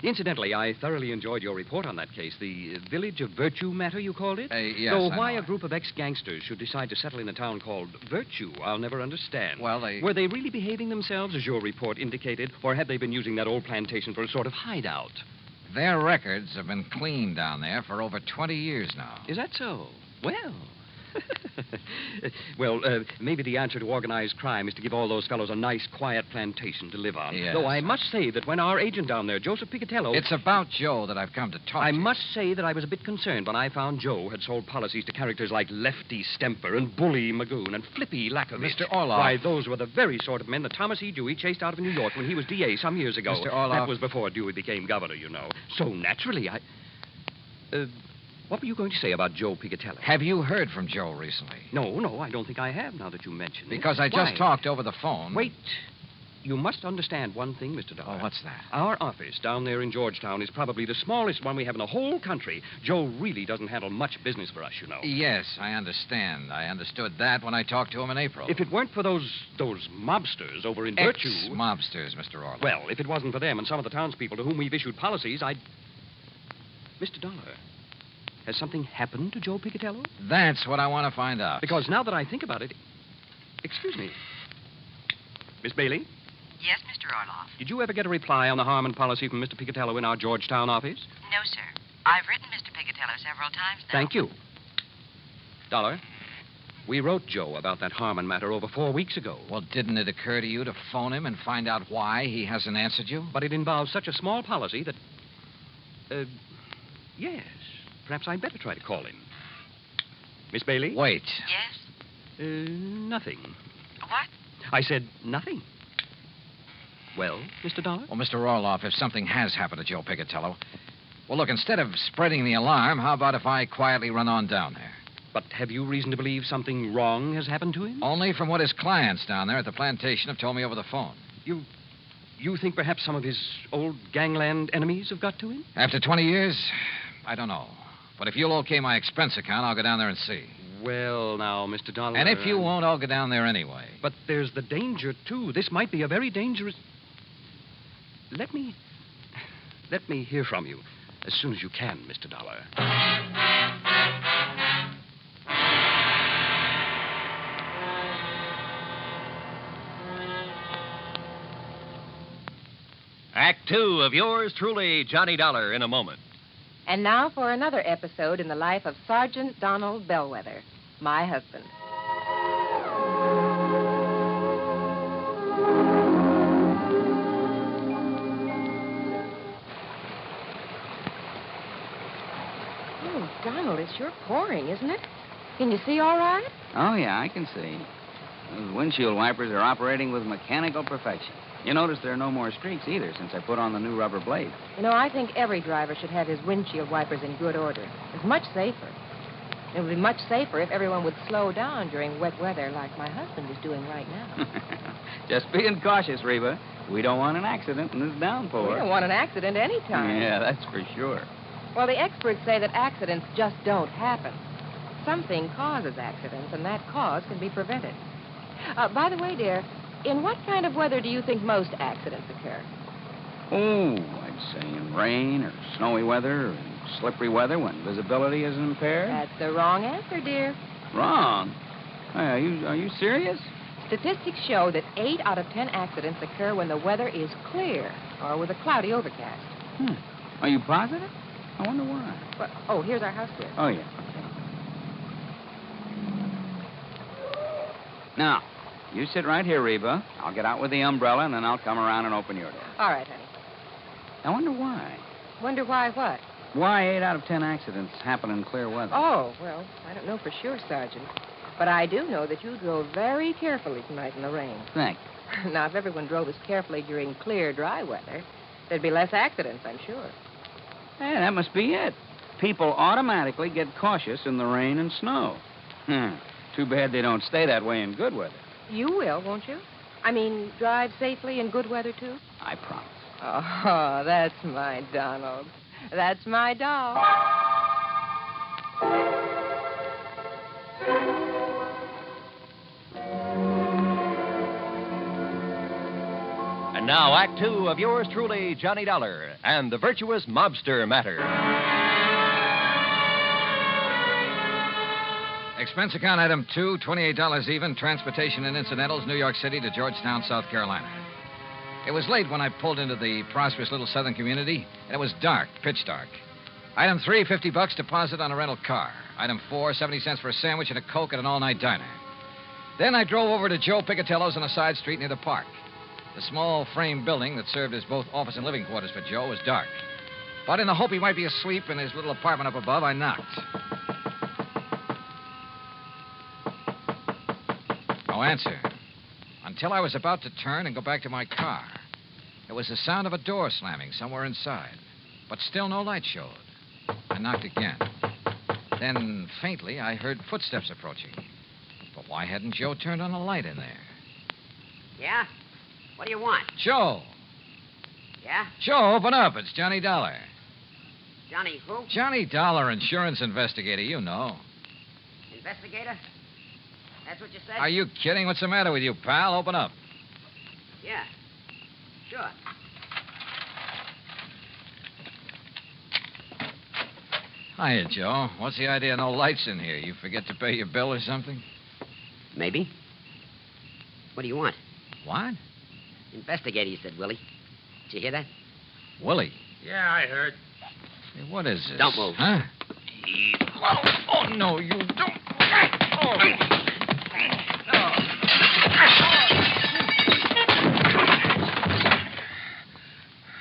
Incidentally, I thoroughly enjoyed your report on that case, the Village of Virtue matter, you called it? Yes, So I why know. a group of ex-gangsters should decide to settle in a town called Virtue, I'll never understand. Well, Were they really behaving themselves, as your report indicated, or had they been using that old plantation for a sort of hideout? Their records have been clean down there for over 20 years now. Is that so? Well... maybe the answer to organized crime is to give all those fellows a nice, quiet plantation to live on. Yes. Though I must say that when our agent down there, Joseph Picatello... It's about Joe that I've come to talk I to. must say that I was a bit concerned when I found Joe had sold policies to characters like Lefty Stemper and Bully Magoon and Flippy Lackovich. Mr. Orloff. Why, those were the very sort of men that Thomas E. Dewey chased out of New York when he was D.A. some years ago. Mr. Orloff. That was before Dewey became governor, you know. So naturally, what were you going to say about Joe Picatello? Have you heard from Joe recently? No, I don't think I have, now that you mention it. Because I just talked over the phone. Wait. You must understand one thing, Mr. Dollar. Oh, what's that? Our office down there in Georgetown is probably the smallest one we have in the whole country. Joe really doesn't handle much business for us, you know. Yes, I understand. I understood that when I talked to him in April. If it weren't for those mobsters over in Virtue... Ex-mobsters, Mr. Orloff. Well, if it wasn't for them and some of the townspeople to whom we've issued policies, I'd... Mr. Dollar, has something happened to Joe Picatello? That's what I want to find out. Because now that I think about it... Excuse me. Miss Bailey? Yes, Mr. Orloff. Did you ever get a reply on the Harmon policy from Mr. Picatello in our Georgetown office? No, sir. I've written Mr. Picatello several times now. Thank you. Dollar, we wrote Joe about that Harmon matter over 4 weeks ago. Well, didn't it occur to you to phone him and find out why he hasn't answered you? But it involves such a small policy that... yes. Perhaps I'd better try to call him. Miss Bailey? Wait. Yes? Nothing. What? I said nothing. Well, Mr. Dollar? Well, Mr. Orloff, if something has happened to Joe Picatello, well, look, instead of spreading the alarm, how about if I quietly run on down there? But have you reason to believe something wrong has happened to him? Only from what his clients down there at the plantation have told me over the phone. You think perhaps some of his old gangland enemies have got to him? After 20 years, I don't know. But if you'll okay my expense account, I'll go down there and see. Well, now, Mr. Dollar... And if you won't, I'll go down there anyway. But there's the danger, too. This might be a very dangerous... Let me hear from you as soon as you can, Mr. Dollar. Act 2 of yours truly, Johnny Dollar, in a moment. And now for another episode in the life of Sergeant Donald Bellwether, my husband. Oh, Donald, it's sure pouring, isn't it? Can you see all right? Oh, yeah, I can see. Those windshield wipers are operating with mechanical perfection. You notice there are no more streaks either since I put on the new rubber blade. You know, I think every driver should have his windshield wipers in good order. It's much safer. It would be much safer if everyone would slow down during wet weather like my husband is doing right now. Just being cautious, Reba. We don't want an accident in this downpour. We don't want an accident any time. Yeah, that's for sure. Well, the experts say that accidents just don't happen. Something causes accidents, and that cause can be prevented. By the way, dear, in what kind of weather do you think most accidents occur? Oh, I'd say in rain or snowy weather or slippery weather when visibility is impaired. That's the wrong answer, dear. Wrong? Are you serious? Statistics show that 8 out of 10 accidents occur when the weather is clear or with a cloudy overcast. Are you positive? I wonder why. Well, here's our house, dear. Oh, yeah. Now, you sit right here, Reba. I'll get out with the umbrella, and then I'll come around and open your door. All right, honey. I wonder why. Wonder why what? Why 8 out of 10 accidents happen in clear weather? Oh, well, I don't know for sure, Sergeant. But I do know that you drove very carefully tonight in the rain. Thank you. Now, if everyone drove as carefully during clear, dry weather, there'd be less accidents, I'm sure. Hey, that must be it. People automatically get cautious in the rain and snow. Too bad they don't stay that way in good weather. You will, won't you? I mean, drive safely in good weather, too? I promise. Oh, that's my Donald. That's my doll. And now, Act 2 of yours truly, Johnny Dollar, and the virtuous mobster matter. Expense account item 2, $28 even, transportation and incidentals, New York City to Georgetown, South Carolina. It was late when I pulled into the prosperous little southern community, and it was dark, pitch dark. Item 3, $50 deposit on a rental car. Item 4, 70 cents for a sandwich and a Coke at an all-night diner. Then I drove over to Joe Picatello's on a side street near the park. The small frame building that served as both office and living quarters for Joe was dark. But in the hope he might be asleep in his little apartment up above, I knocked. No answer. Until I was about to turn and go back to my car. It was the sound of a door slamming somewhere inside. But still no light showed. I knocked again. Then, faintly, I heard footsteps approaching. But why hadn't Joe turned on a light in there? Yeah? What do you want? Joe! Yeah? Joe, open up. It's Johnny Dollar. Johnny who? Johnny Dollar, insurance investigator, you know. Investigator? That's what you said? Are you kidding? What's the matter with you, pal? Open up. Yeah. Sure. Hiya, Joe. What's the idea of no lights in here? You forget to pay your bill or something? Maybe. What do you want? What? Investigator, you said, Willie. Did you hear that? Willie. Yeah, I heard. Hey, what is this? Don't move. Huh? Oh, no, you don't.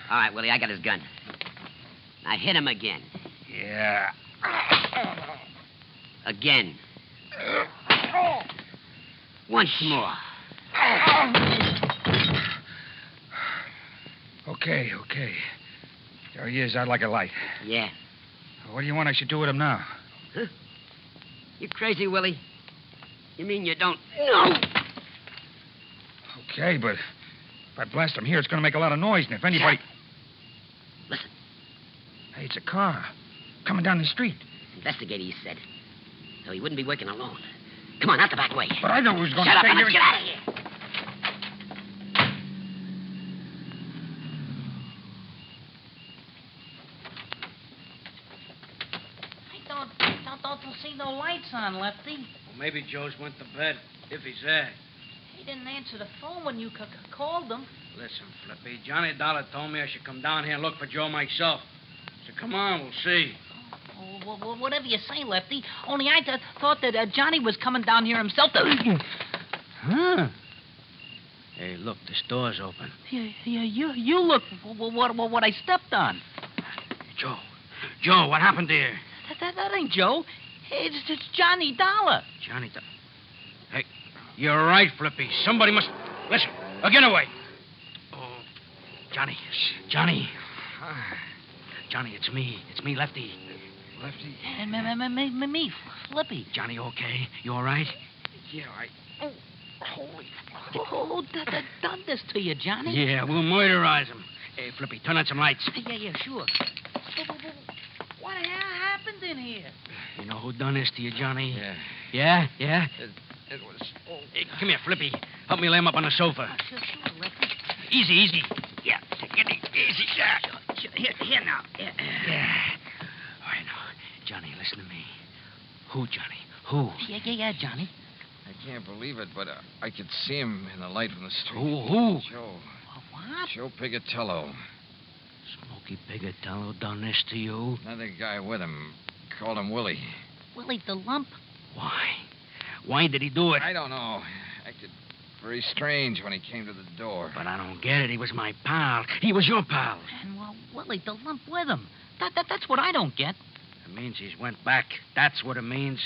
All right, Willie, I got his gun. Now hit him again. Yeah. Again. Once more. Okay. There he is, out like a light. Yeah. What do you want I should do with him now? Huh? You crazy, Willie? You mean you don't know? Okay, but if I blast him here, it's going to make a lot of noise, and if anybody... Listen. Hey, it's a car. Coming down the street. Investigator, he said. So he wouldn't be working alone. Come on, out the back way. But I know who's going to Shut stay up, here. let's get out of here. I don't see no lights on, Lefty. Well, maybe Joe's went to bed, if he's there. He didn't answer the phone when you called him. Listen, Flippy, Johnny Dollar told me I should come down here and look for Joe myself. So come on, we'll see. Oh, well, whatever you say, Lefty. Only I thought that Johnny was coming down here himself to... Huh? Hey, look, this door's open. Yeah, you look what I stepped on. Joe, what happened there? That ain't Joe. It's Johnny Dollar. Johnny Dollar. Hey, you're right, Flippy. Somebody must... Listen, get away. Oh, Johnny. Johnny, it's me. It's me, Lefty. Lefty? And me, Flippy. Johnny, okay? You all right? Yeah, Oh, holy... Who done this to you, Johnny? Yeah, we'll murderize him. Hey, Flippy, turn on some lights. Yeah, sure. What happened in here? You know who done this to you, Johnny? Yeah. Yeah? It was... Hey, come here, Flippy. Help me lay him up on the sofa. Sure, Lefty. Easy. Yeah, take it easy. Sure. Here now. Yeah. All right, now. Johnny, listen to me. Who, Johnny? Who? Yeah, Johnny. I can't believe it, but I could see him in the light from the street. Who? Joe. What? Joe Pigatello. Smokey Pigatello done this to you? Another guy with him. Called him Willie. Willie the Lump? Why? Why did he do it? I don't know. Acted very strange when he came to the door. But I don't get it. He was my pal. He was your pal. And, Willie the Lump with him. That's what I don't get. It means he's went back. That's what it means.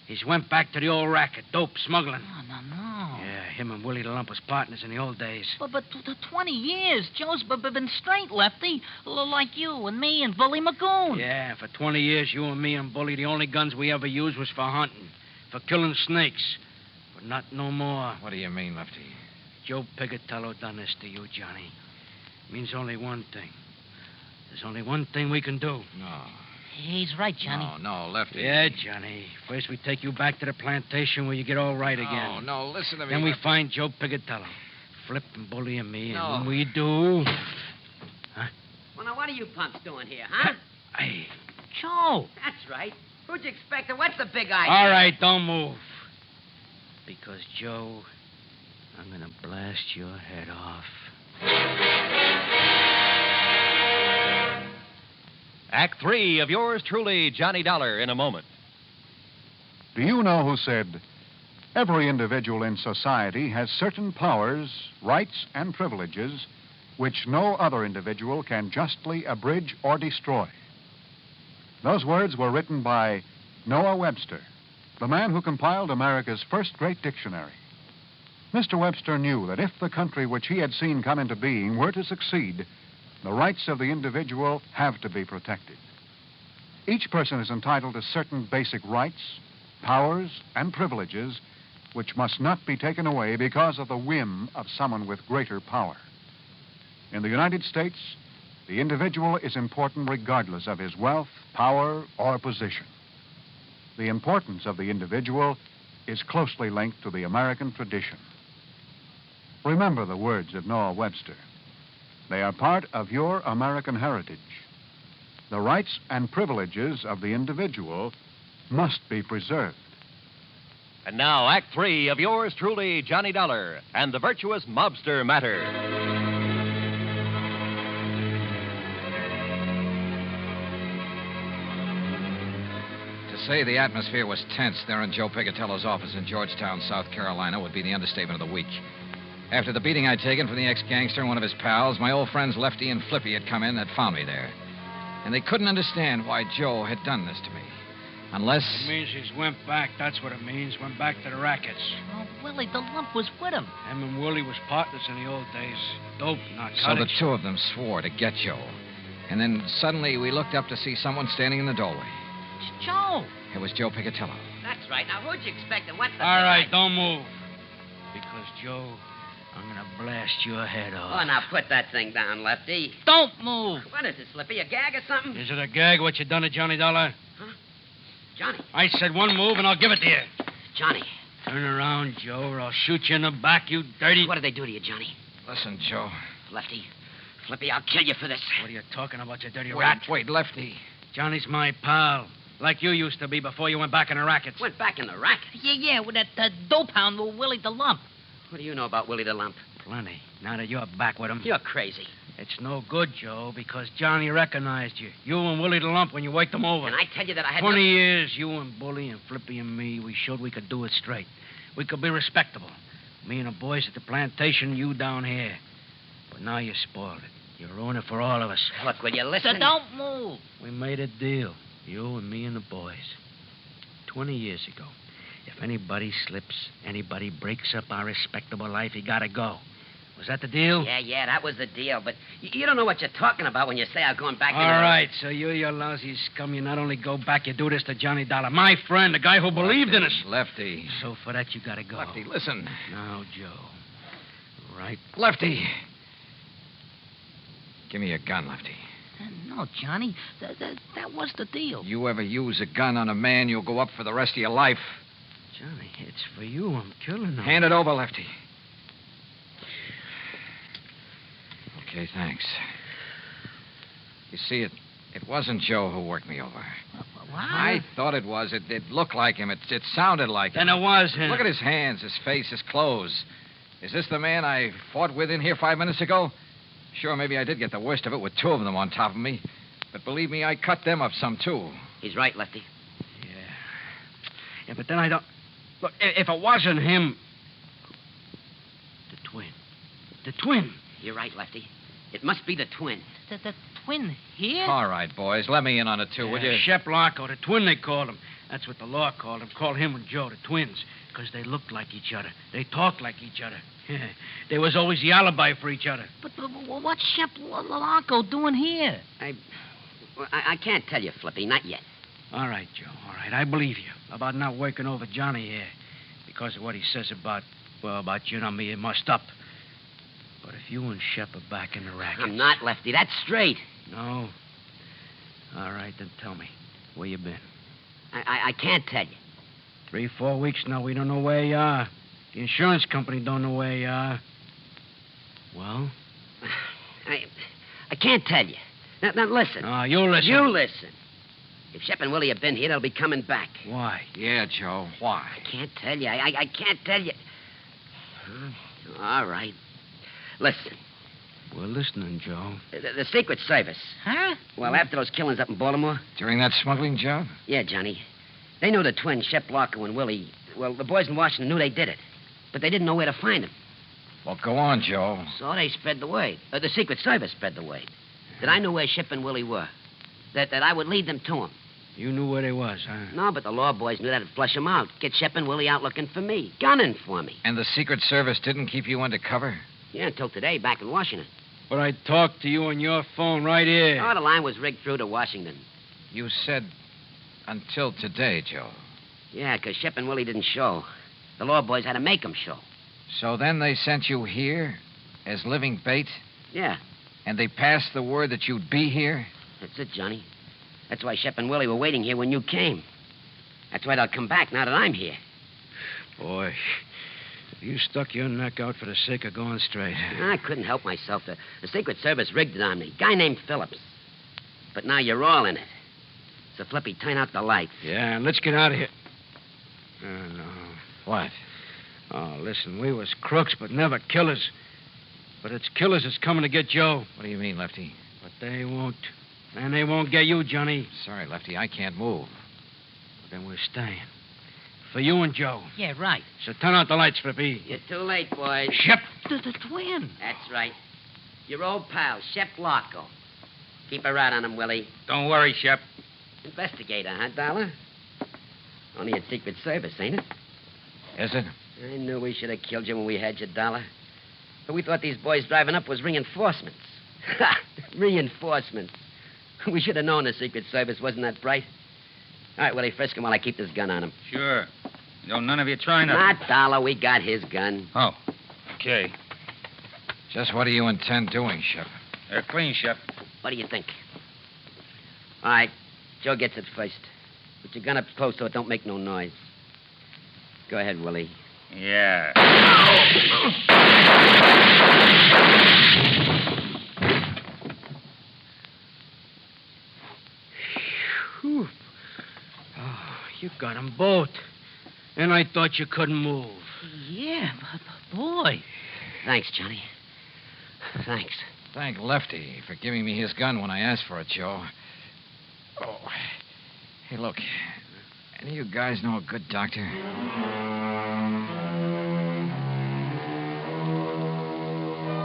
He's went back to the old racket, dope smuggling. No. Yeah, him and Willie the Lump was partners in the old days. But 20 years, Joe's been straight, Lefty. Like you and me and Bully Magoon. Yeah, for 20 years, you and me and Bully, the only guns we ever used was for hunting, for killing snakes. But not no more. What do you mean, Lefty? Joe Pigatello done this to you, Johnny. It means only one thing. There's only one thing we can do. No. He's right, Johnny. No, Lefty. Yeah, Johnny. First we take you back to the plantation where you get all right again. No, listen to me. Then we find Joe Pigatello. Flip and Bully and me. No. And when we do... Huh? Well, now, what are you punks doing here, huh? Hey. Joe. That's right. Who'd you expect? What's the big idea? All right, don't move. Because, Joe, I'm going to blast your head off. Act 3 of yours truly, Johnny Dollar, in a moment. Do you know who said, every individual in society has certain powers, rights, and privileges which no other individual can justly abridge or destroy? Those words were written by Noah Webster, the man who compiled America's first great dictionary. Mr. Webster knew that if the country which he had seen come into being were to succeed, the rights of the individual have to be protected. Each person is entitled to certain basic rights, powers, and privileges which must not be taken away because of the whim of someone with greater power. In the United States, the individual is important regardless of his wealth, power, or position. The importance of the individual is closely linked to the American tradition. Remember the words of Noah Webster. They are part of your American heritage. The rights and privileges of the individual must be preserved. And now, Act 3 of yours truly, Johnny Dollar, and the virtuous mobster matter. To say the atmosphere was tense there in Joe Pigatello's office in Georgetown, South Carolina, would be the understatement of the week. After the beating I'd taken from the ex-gangster and one of his pals, my old friends Lefty and Flippy had come in and found me there. And they couldn't understand why Joe had done this to me. Unless... It means he's went back. That's what it means. Went back to the rackets. Oh, Willie, the lump was with him. Him and Willie was partners in the old days. Dope, narcotics. So the two of them swore to get Joe. And then suddenly we looked up to see someone standing in the doorway. It's Joe. It was Joe Picatello. That's right. Now, who'd you expect and what's the... All right, don't move. Because, Joe, I'm going to blast your head off. Oh, now put that thing down, Lefty. Don't move. What is this, Slippy? A gag or something? Is it a gag what you done to Johnny Dollar? Huh? Johnny. I said one move and I'll give it to you. Johnny. Turn around, Joe, or I'll shoot you in the back, you dirty... What did they do to you, Johnny? Listen, Joe. Lefty. Flippy, I'll kill you for this. What are you talking about, you dirty Wait, rat? wait, Lefty. Johnny's my pal. Like you used to be before you went back in the rackets. Went back in the rackets? Yeah, with that dope hound with Willie the Lump. What do you know about Willie the Lump? Plenty. Now that you're back with him. You're crazy. It's no good, Joe, because Johnny recognized you. You and Willie the Lump when you waked him over. And I tell you that I had... 20 years, you and Bully and Flippy and me, we showed we could do it straight. We could be respectable. Me and the boys at the plantation, you down here. But now you spoiled it. You ruined it for all of us. Look, will you listen? So don't move. We made a deal. You and me and the boys. 20 years ago. If anybody slips, anybody breaks up our respectable life, he gotta go. Was that the deal? Yeah, that was the deal. But you don't know what you're talking about when you say I'm going back in... All right, so you lousy scum, you not only go back, you do this to Johnny Dollar. My friend, the guy who believed in us. Lefty. So for that, you gotta go. Lefty, listen. Now, Joe. Right. Lefty. Give me your gun, Lefty. No, Johnny. That was the deal. You ever use a gun on a man, you'll go up for the rest of your life. Johnny, it's for you I'm killing him. Hand it over, Lefty. Okay, thanks. You see, it wasn't Joe who worked me over. What? I thought it was. It looked like him. It sounded like him. Then it was him. Look at his hands, his face, his clothes. Is this the man I fought with in here 5 minutes ago? Sure, maybe I did get the worst of it with two of them on top of me. But believe me, I cut them up some, too. He's right, Lefty. Yeah, but then I don't... Look, if it wasn't him... The twin. You're right, Lefty. It must be the twin. The twin here? All right, boys. Let me in on it, too, will you? Shep Larko, the twin they called him. That's what the law called him. Called him and Joe the twins. Because they looked like each other. They talked like each other. There was always the alibi for each other. But what's Shep Larko doing here? I can't tell you, Flippy. Not yet. All right, Joe. All right. I believe you about not working over Johnny here. Because of what he says about you and me, it must up. But if you and Shep are back in the rackets... I'm not, Lefty. That's straight. No? All right, then tell me. Where you been? I can't tell you. 3-4 weeks now, we don't know where you are. The insurance company don't know where you are. Well? I can't tell you. Now listen. Oh, you listen. You listen. If Shep and Willie have been here, they'll be coming back. Why? Yeah, Joe, why? I can't tell you. I can't tell you. All right. Listen. We're listening, Joe. The Secret Service. Huh? Well, after those killings up in Baltimore. During that smuggling job? Yeah, Johnny. They knew the twins, Shep Larko and Willie. Well, the boys in Washington knew they did it. But they didn't know where to find them. Well, go on, Joe. So they spread the word. The Secret Service spread the word. That I knew where Shep and Willie were. That I would lead them to them. You knew where they was, huh? No, but the law boys knew that'd flush them out. Get Shep and Willie out looking for me. Gunning for me. And the Secret Service didn't keep you undercover? Yeah, until today, back in Washington. But I talked to you on your phone right here. Oh, the line was rigged through to Washington. You said until today, Joe. Yeah, because Shep and Willie didn't show. The law boys had to make them show. So then they sent you here as living bait? Yeah. And they passed the word that you'd be here? That's it, Johnny. That's why Shep and Willie were waiting here when you came. That's why they'll come back now that I'm here. Boy, you stuck your neck out for the sake of going straight. I couldn't help myself. The Secret Service rigged it on me. Guy named Phillips. But now you're all in it. So, Flippy, turn out the lights. Yeah, and let's get out of here. No. What? Oh, listen, we was crooks, but never killers. But it's killers that's coming to get Joe. What do you mean, Lefty? But they won't. And they won't get you, Johnny. Sorry, Lefty, I can't move. Then we're staying. For you and Joe. Yeah, right. So turn out the lights, Flippy. You're too late, boys. Shep. The twin. That's right. Your old pal, Shep Larko. Keep a rat on him, Willie. Don't worry, Shep. Investigator, huh, Dollar? Only at Secret Service, ain't it? Is it? I knew we should have killed you when we had your dollar. But we thought these boys driving up was reinforcements. Ha! Reinforcements. We should have known the Secret Service wasn't that bright. All right, Willie, frisk him while I keep this gun on him. Sure. No, none of you trying to... Not Dollar. We got his gun. Oh, okay. Just what do you intend doing, Shep? They're clean, Shep. What do you think? All right, Joe gets it first. Put your gun up close so it don't make no noise. Go ahead, Willie. Yeah. Whew. Oh, you got 'em both. And I thought you couldn't move. Yeah, boy. Thanks, Johnny. Thanks. Thank Lefty for giving me his gun when I asked for it, Joe. Oh. Hey, look. Any of you guys know a good doctor?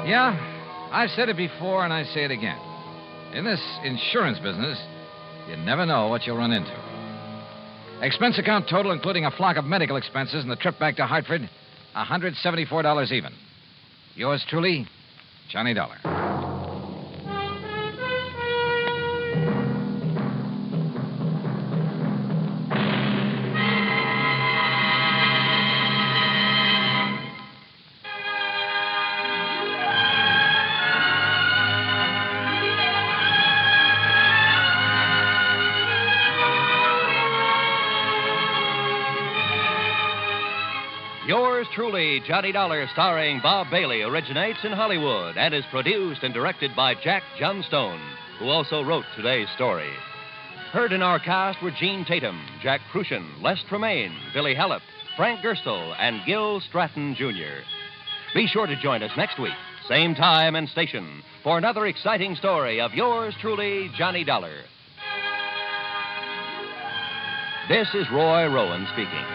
Yeah, I've said it before and I say it again. In this insurance business, you never know what you'll run into. Expense account total, including a flock of medical expenses and the trip back to Hartford, $174 even. Yours truly, Johnny Dollar. Yours truly, Johnny Dollar, starring Bob Bailey, originates in Hollywood and is produced and directed by Jack Johnstone, who also wrote today's story. Heard in our cast were Gene Tatum, Jack Crucian, Les Tremaine, Billy Hallett, Frank Gerstle, and Gil Stratton, Jr. Be sure to join us next week, same time and station, for another exciting story of yours truly, Johnny Dollar. This is Roy Rowan speaking.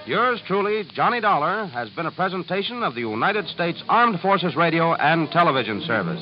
Yours truly, Johnny Dollar, has been a presentation of the United States Armed Forces Radio and Television Service.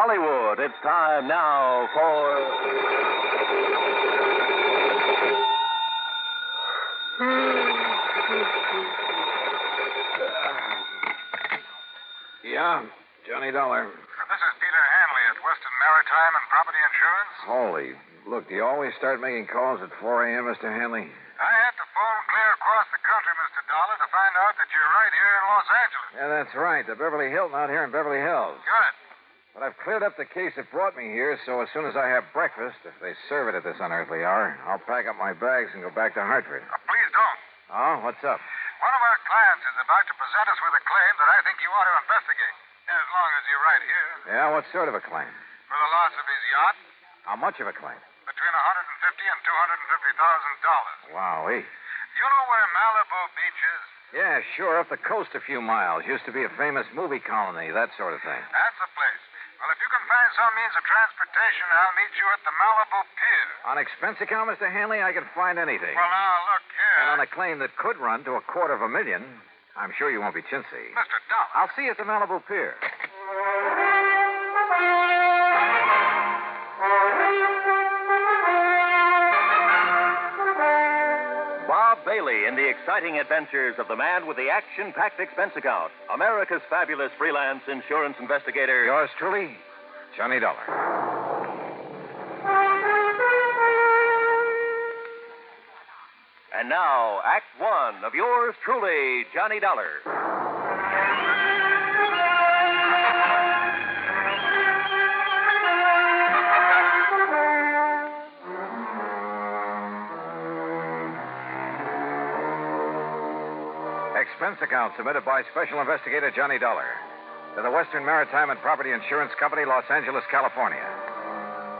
Hollywood. It's time now Yeah, Johnny Dollar. This is Peter Hanley at Western Maritime and Property Insurance. Holy, look, do you always start making calls at 4 a.m., Mr. Hanley? I had to phone clear across the country, Mr. Dollar, to find out that you're right here in Los Angeles. Yeah, that's right. The Beverly Hilton out here in Beverly Hills. Good. But I've cleared up the case that brought me here, so as soon as I have breakfast, if they serve it at this unearthly hour, I'll pack up my bags and go back to Hartford. Please don't. Oh, what's up? One of our clients is about to present us with a claim that I think you ought to investigate, as long as you're right here. Yeah, what sort of a claim? For the loss of his yacht, How much of a claim? between $150,000 and $250,000. Wowee. You know where Malibu Beach is? Yeah, sure, up the coast a few miles. Used to be a famous movie colony, that sort of thing. That's the place. Well, if you can find some means of transportation, I'll meet you at the Malibu Pier. On expense account, Mr. Hanley, I can find anything. Well, now, look here. And on a claim that could run to $250,000, I'm sure you won't be chintzy. Mr. Dollar. I'll see you at the Malibu Pier. Bob Bailey in the exciting adventures of the man with the action-packed expense account, America's fabulous freelance insurance investigator. Yours truly, Johnny Dollar. And now, Act One of yours truly, Johnny Dollar. Expense account submitted by Special Investigator Johnny Dollar to the Western Maritime and Property Insurance Company, Los Angeles, California.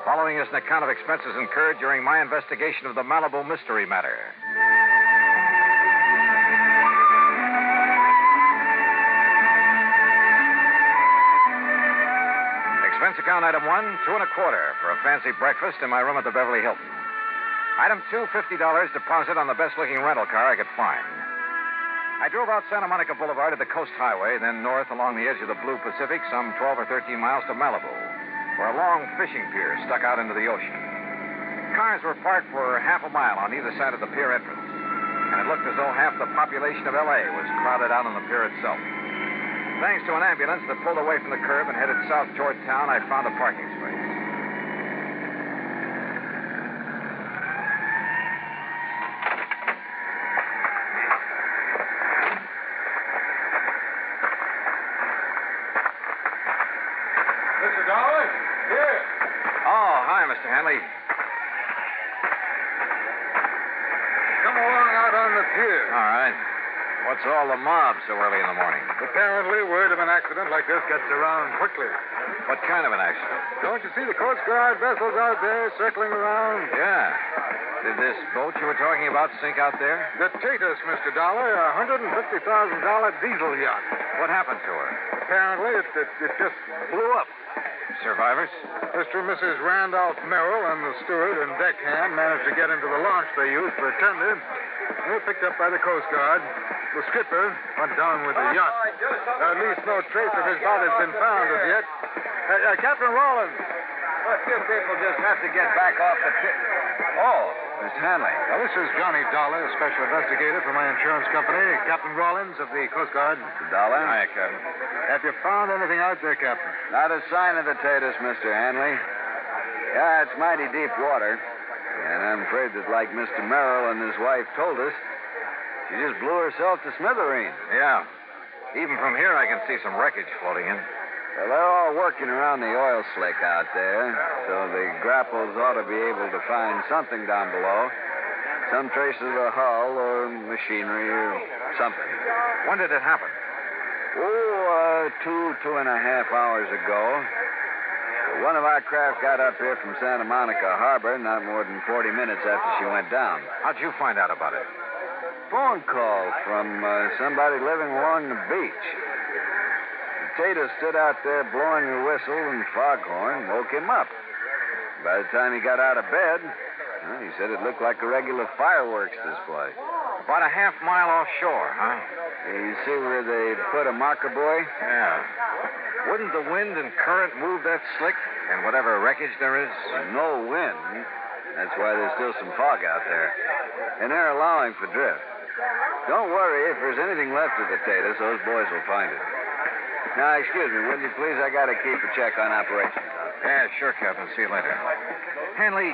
Following is an account of expenses incurred during my investigation of the Malibu mystery matter. Expense account item 1, $2.25 for a fancy breakfast in my room at the Beverly Hilton. Item 2, $50 deposit on the best-looking rental car I could find. I drove out Santa Monica Boulevard to the Coast Highway, then north along the edge of the Blue Pacific, some 12 or 13 miles to Malibu, where a long fishing pier stuck out into the ocean. Cars were parked for half a mile on either side of the pier entrance, and it looked as though half the population of L.A. was crowded out on the pier itself. Thanks to an ambulance that pulled away from the curb and headed south toward town, I found a parking space. Mr. Dollar? Here. Oh, hi, Mr. Hanley. Come along out on the pier. All right. What's all the mob so early in the morning? Apparently, word of an accident like this gets around quickly. What kind of an accident? Don't you see the Coast Guard vessels out there circling around? Yeah. Did this boat you were talking about sink out there? The Tatus, Mr. Dollar, a $150,000 diesel yacht. What happened to her? Apparently, it just blew up. Survivors? Mr. and Mrs. Randolph Merrill and the steward and deckhand managed to get into the launch they used for tender. They were picked up by the Coast Guard. The skipper went down with the yacht. At least no trace of his body has been found as yet. Captain Rollins. Well, you people just have to get back off the pit. Oh, Mr. Hanley. Now, this is Johnny Dollar, special investigator for my insurance company. Captain Rollins of the Coast Guard. Mr. Dollar? Hi, Captain. Have you found anything out there, Captain? Not a sign of the Tatus, Mr. Hanley. Yeah, it's mighty deep water. And I'm afraid that, like Mr. Merrill and his wife told us, she just blew herself to smithereens. Yeah. Even from here, I can see some wreckage floating in. Well, they're all working around the oil slick out there, so the grapples ought to be able to find something down below. Some traces of a hull or machinery or something. When did it happen? Oh, 2.5 hours ago. One of our craft got up here from Santa Monica Harbor not more than 40 minutes after she went down. How'd you find out about it? Phone call from somebody living along the beach. Tater stood out there blowing a whistle and foghorn, woke him up. By the time he got out of bed, well, he said it looked like a regular fireworks display. About a half mile offshore, huh? You see where they put a marker buoy? Yeah. Wouldn't the wind and current move that slick and whatever wreckage there is? No wind. That's why there's still some fog out there. And they're allowing for drift. Don't worry, if there's anything left of the Tatus, those boys will find it. Now, excuse me, will you please? I gotta keep a check on operations out there. Yeah, sure, Captain. See you later. Hanley,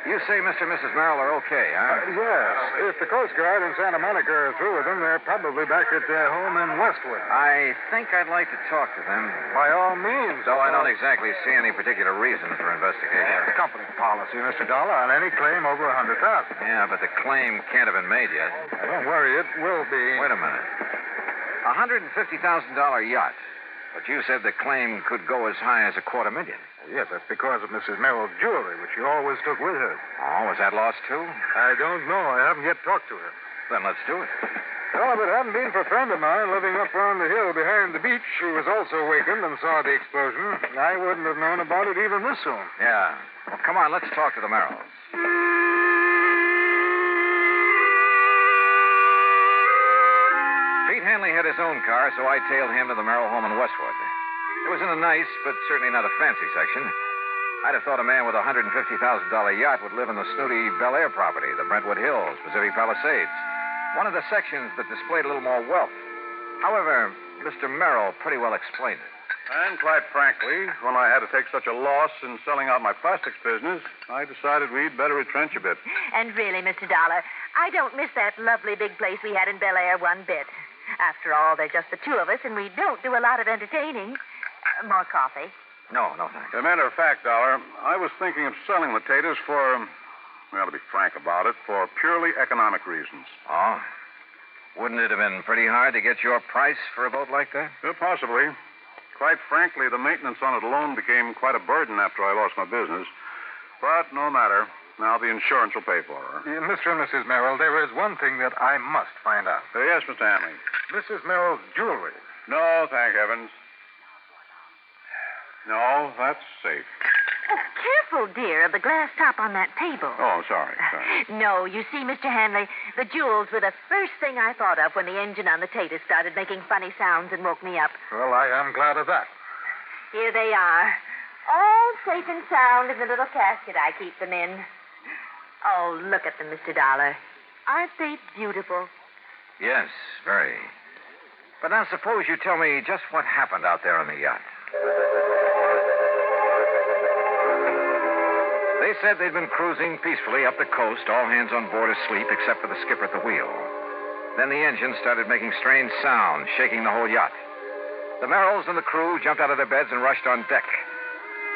you say Mr. and Mrs. Merrill are okay, huh? Yes. If the Coast Guard in Santa Monica are through with them, they're probably back at their home in Westwood. I think I'd like to talk to them. By all means. Though I don't exactly see any particular reason for investigation. It's company policy, Mr. Dollar, on any claim over $100,000. Yeah, but the claim can't have been made yet. Don't worry, it will be. Wait a minute. $150,000 yacht. But you said the claim could go as high as $250,000. Yes, that's because of Mrs. Merrill's jewelry, which she always took with her. Oh, was that lost, too? I don't know. I haven't yet talked to her. Then let's do it. Well, if it hadn't been for a friend of mine living up on the hill behind the beach who was also wakened and saw the explosion, I wouldn't have known about it even this soon. Yeah. Well, come on, let's talk to the Merrills. Pete Hanley had his own car, so I tailed him to the Merrill home in Westwood. It was in a nice, but certainly not a fancy section. I'd have thought a man with a $150,000 yacht would live in the snooty Bel Air property, the Brentwood Hills, Pacific Palisades. One of the sections that displayed a little more wealth. However, Mr. Merrill pretty well explained it. And quite frankly, when I had to take such a loss in selling out my plastics business, I decided we'd better retrench a bit. And really, Mr. Dollar, I don't miss that lovely big place we had in Bel Air one bit. After all, they're just the two of us, and we don't do a lot of entertaining. More coffee? No, thanks. As a matter of fact, Dollar, I was thinking of selling the taters for, well, to be frank about it, for purely economic reasons. Oh? Wouldn't it have been pretty hard to get your price for a boat like that? Possibly. Quite frankly, the maintenance on it alone became quite a burden after I lost my business. But no matter. Now the insurance will pay for her. Mr. and Mrs. Merrill, there is one thing that I must find out. Yes, Mr. Hanley. Mrs. Merrill's jewelry. No, thank heavens. No, that's safe. Oh, careful, dear, of the glass top on that table. Oh, sorry. No, you see, Mr. Hanley, the jewels were the first thing I thought of when the engine on the Tatus started making funny sounds and woke me up. Well, I am glad of that. Here they are, all safe and sound in the little casket I keep them in. Oh, look at them, Mr. Dollar. Aren't they beautiful? Yes, very. But now suppose you tell me just what happened out there on the yacht. They said they'd been cruising peacefully up the coast, all hands on board asleep except for the skipper at the wheel. Then the engine started making strange sounds, shaking the whole yacht. The Merrills and the crew jumped out of their beds and rushed on deck.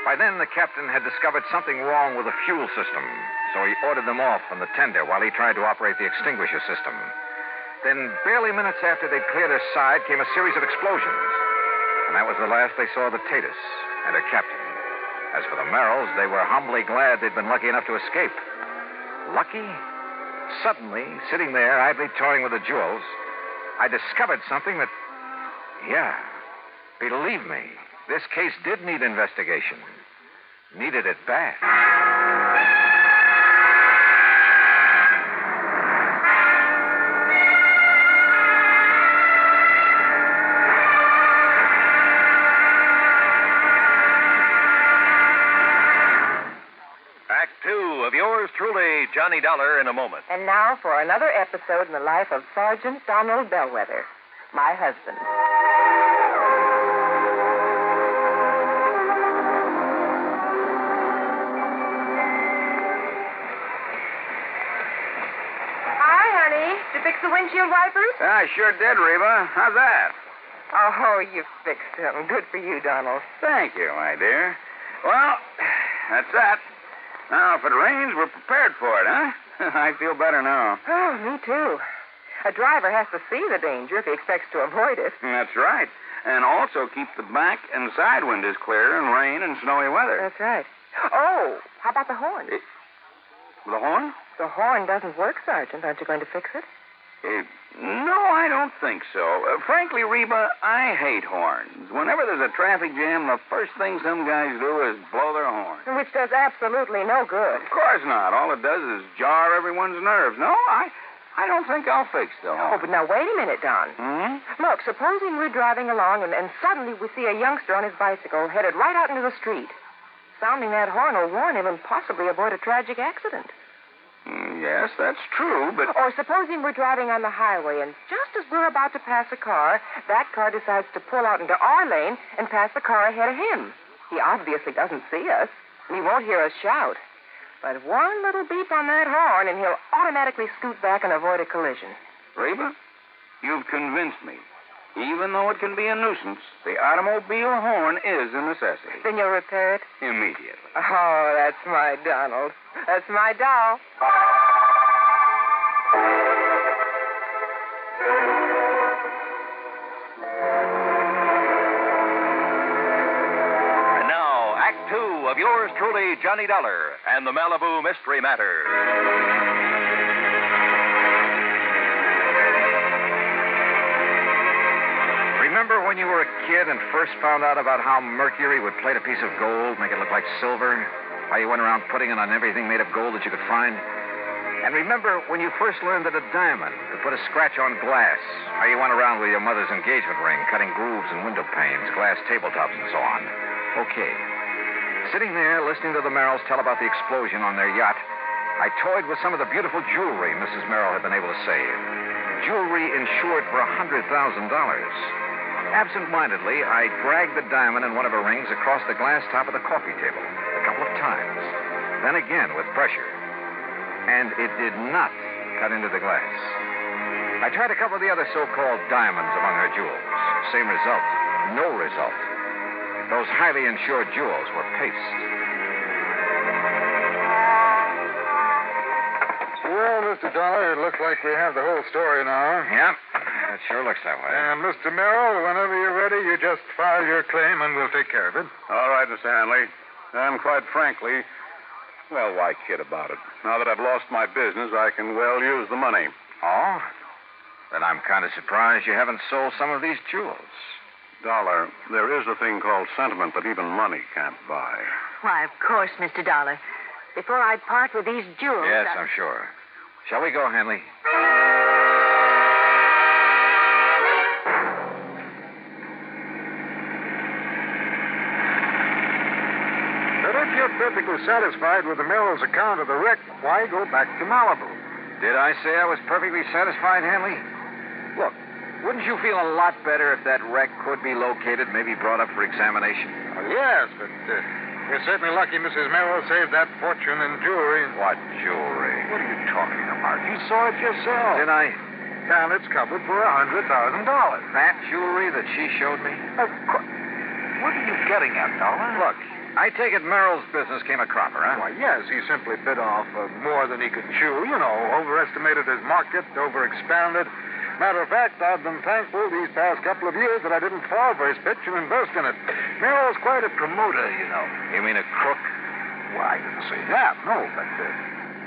By then, the captain had discovered something wrong with the fuel system, so he ordered them off from the tender while he tried to operate the extinguisher system. Then, barely minutes after they'd cleared her side, came a series of explosions. And that was the last they saw of the Tatus and her captain. As for the Merrills, they were humbly glad they'd been lucky enough to escape. Lucky? Suddenly, sitting there, idly toying with the jewels, I discovered something that... Yeah, believe me, this case did need investigation. Needed it bad. Act 2 of yours truly, Johnny Dollar, in a moment. And now for another episode in the life of Sergeant Donald Bellwether, my husband. Hi, honey. Did you fix the windshield wipers? I sure did, Reba. How's that? Oh, you fixed them. Good for you, Donald. Thank you, my dear. Well, that's that. Now, if it rains, we're prepared for it, huh? I feel better now. Oh, me too. A driver has to see the danger if he expects to avoid it. That's right. And also keep the back and side windows clear in rain and snowy weather. That's right. Oh, how about the horn? The horn? The horn doesn't work, Sergeant. Aren't you going to fix it? No, I don't think so. Frankly, Reba, I hate horns. Whenever there's a traffic jam, the first thing some guys do is blow their horn. Which does absolutely no good. Of course not. All it does is jar everyone's nerves. No, I don't think I'll fix the horn. Oh, but now wait a minute, Don. Look, supposing we're driving along and suddenly we see a youngster on his bicycle headed right out into the street. Sounding that horn will warn him and possibly avoid a tragic accident. Yes, that's true, but... Or supposing we're driving on the highway and just as we're about to pass a car, that car decides to pull out into our lane and pass the car ahead of him. He obviously doesn't see us, and he won't hear us shout. But one little beep on that horn, and he'll automatically scoot back and avoid a collision. Reba, you've convinced me. Even though it can be a nuisance, the automobile horn is a necessity. Then you'll repair it? Immediately. Oh, that's my Donald. That's my doll. And now, Act Two of yours truly, Johnny Dollar, and the Malibu Mystery Matter. Remember when you were a kid and first found out about how mercury would plate a piece of gold, make it look like silver? How you went around putting it on everything made of gold that you could find? And remember when you first learned that a diamond could put a scratch on glass? How you went around with your mother's engagement ring, cutting grooves in window panes, glass tabletops, and so on? Okay. Sitting there, listening to the Merrills tell about the explosion on their yacht, I toyed with some of the beautiful jewelry Mrs. Merrill had been able to save. Jewelry insured for $100,000. Absent-mindedly, I dragged the diamond in one of her rings across the glass top of the coffee table a couple of times. Then again with pressure. And it did not cut into the glass. I tried a couple of the other so-called diamonds among her jewels. Same result. No result. Those highly insured jewels were paste. Well, Mr. Dollar, it looks like we have the whole story now. Yeah, it sure looks that way. And, Mr. Merrill, whenever you're ready, you just file your claim and we'll take care of it. All right, Mr. Hanley. And quite frankly, well, why kid about it? Now that I've lost my business, I can well use the money. Oh? Then I'm kind of surprised you haven't sold some of these jewels. Dollar, there is a thing called sentiment that even money can't buy. Why, of course, Mr. Dollar. Before I part with these jewels... Yes, I'm sure. Shall we go, Hanley? But if you're perfectly satisfied with the Merrill's account of the wreck, why go back to Malibu? Did I say I was perfectly satisfied, Hanley? Look, wouldn't you feel a lot better if that wreck could be located, maybe brought up for examination? Well, yes, but you're certainly lucky Mrs. Merrill saved that fortune in jewelry. What jewelry? What are you talking about? You saw it yourself. Did I? And it's covered for $100,000. That jewelry that she showed me? Of course. What are you getting at, Dollar? Look, I take it Merrill's business came a cropper, huh? Why, yes, he simply bit off more than he could chew. You know, overestimated his market, overexpanded. Matter of fact, I've been thankful these past couple of years that I didn't fall for his pitch and invest in it. Merrill's quite a promoter, you know. You mean a crook? Well, I didn't say that, no, but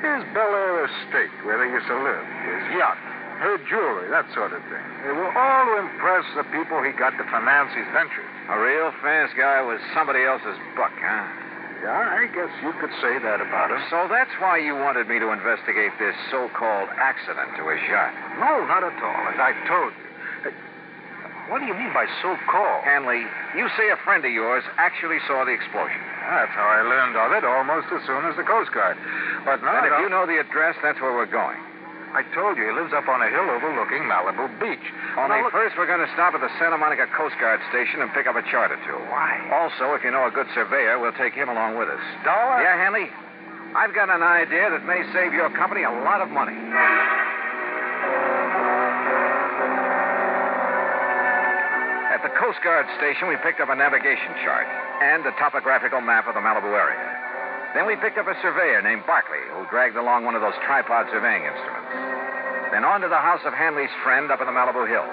his Bel Air estate, where they used to live, his yacht, her jewelry, that sort of thing. They were all to impress the people he got to finance his ventures. A real fast guy was somebody else's buck, huh? Yeah, I guess you could say that about him. So that's why you wanted me to investigate this so-called accident to his yacht? No, not at all, as I told you. What do you mean by so-called? Hanley, you say a friend of yours actually saw the explosion. That's how I learned of it almost as soon as the Coast Guard. But now... And if you know the address, that's where we're going. I told you, he lives up on a hill overlooking Malibu Beach. Only first we're going to stop at the Santa Monica Coast Guard station and pick up a chart or two. Why? Also, if you know a good surveyor, we'll take him along with us. Dollar? Yeah, Hanley? I've got an idea that may save your company a lot of money. At the Coast Guard station, we picked up a navigation chart and a topographical map of the Malibu area. Then we picked up a surveyor named Barkley, who dragged along one of those tripod surveying instruments. Then on to the house of Hanley's friend up in the Malibu Hills.